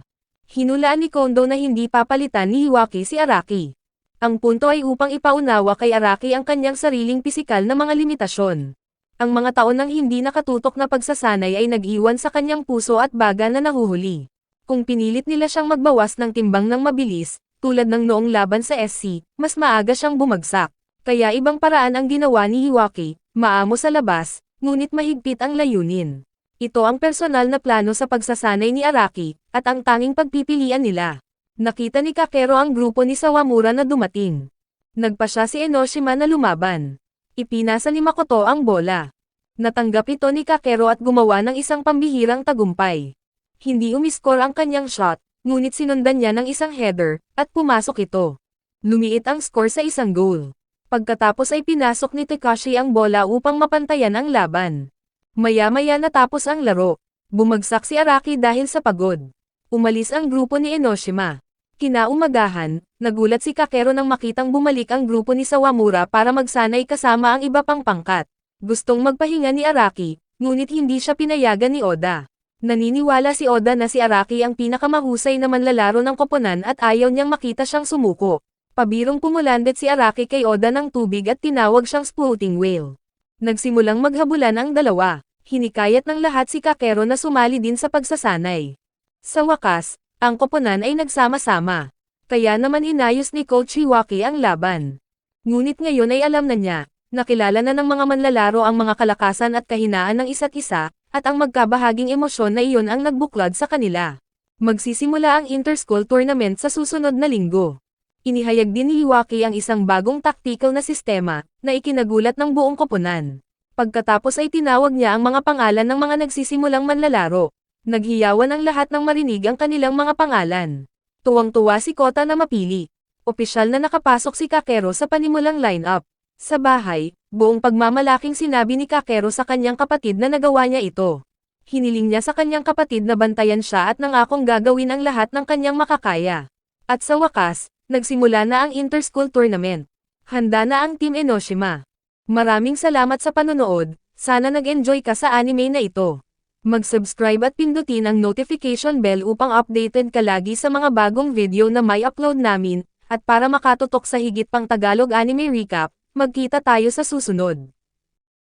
Hinulaan ni Kondo na hindi papalitan ni Hiwaki si Araki. Ang punto ay upang ipaunawa kay Araki ang kanyang sariling pisikal na mga limitasyon. Ang mga taon ng hindi nakatutok na pagsasanay ay nag-iwan sa kanyang puso at baga na nahuhuli. Kung pinilit nila siyang magbawas ng timbang ng mabilis, tulad ng noong laban sa SC, mas maaga siyang bumagsak. Kaya ibang paraan ang ginawa ni Hiwaki, maamo sa labas, ngunit mahigpit ang layunin. Ito ang personal na plano sa pagsasanay ni Araki, at ang tanging pagpipilian nila. Nakita ni Kakero ang grupo ni Sawamura na dumating. Nagpa siya si Enoshima na lumaban. Ipinasa ni Makoto ang bola. Natanggap ito ni Kakero at gumawa ng isang pambihirang tagumpay. Hindi umiskor ang kanyang shot, ngunit sinundan niya ng isang header, at pumasok ito. Lumiit ang score sa isang goal. Pagkatapos ay pinasok ni Takashi ang bola upang mapantayan ang laban. Maya-maya natapos ang laro. Bumagsak si Araki dahil sa pagod. Umalis ang grupo ni Enoshima. Kinaumagahan, nagulat si Kakero nang makitang bumalik ang grupo ni Sawamura para magsanay kasama ang iba pang pangkat. Gustong magpahinga ni Araki, ngunit hindi siya pinayagan ni Oda. Naniniwala si Oda na si Araki ang pinakamahusay na manlalaro ng koponan at ayaw niyang makita siyang sumuko. Pabirong pumulandet si Araki kay Oda ng tubig at tinawag siyang floating whale. Nagsimulang maghabulan ang dalawa. Hinikayat ng lahat si Kakero na sumali din sa pagsasanay. Sa wakas, ang koponan ay nagsama-sama. Kaya naman inayos ni Coach Hiwaki ang laban. Ngunit ngayon ay alam na niya, Nakilala na ng mga manlalaro ang mga kalakasan at kahinaan ng isa't isa, at ang magkabahaging emosyon na iyon ang nagbuklod sa kanila. Magsisimula ang inter-school tournament sa susunod na linggo. Inihayag din ni Iwaki ang isang bagong tactical na sistema, na ikinagulat ng buong koponan. Pagkatapos ay tinawag niya ang mga pangalan ng mga nagsisimulang manlalaro. Naghiyawan ang lahat ng marinig ang kanilang mga pangalan. Tuwang-tuwa si Kota na mapili. Opisyal na nakapasok si Kakero sa panimulang lineup. Sa bahay, buong pagmamalaking sinabi ni Kakero sa kanyang kapatid na nagawa niya ito. Hiniling niya sa kanyang kapatid na bantayan siya at nangakong gagawin ang lahat ng kanyang makakaya. At sa wakas, nagsimula na ang inter-school tournament. Handa na ang Team Enoshima. Maraming salamat sa panonood, sana nag-enjoy ka sa anime na ito. Mag-subscribe at pindutin ang notification bell upang updated ka lagi sa mga bagong video na may upload namin, at para makatutok sa higit pang Tagalog anime recap, magkita tayo sa susunod.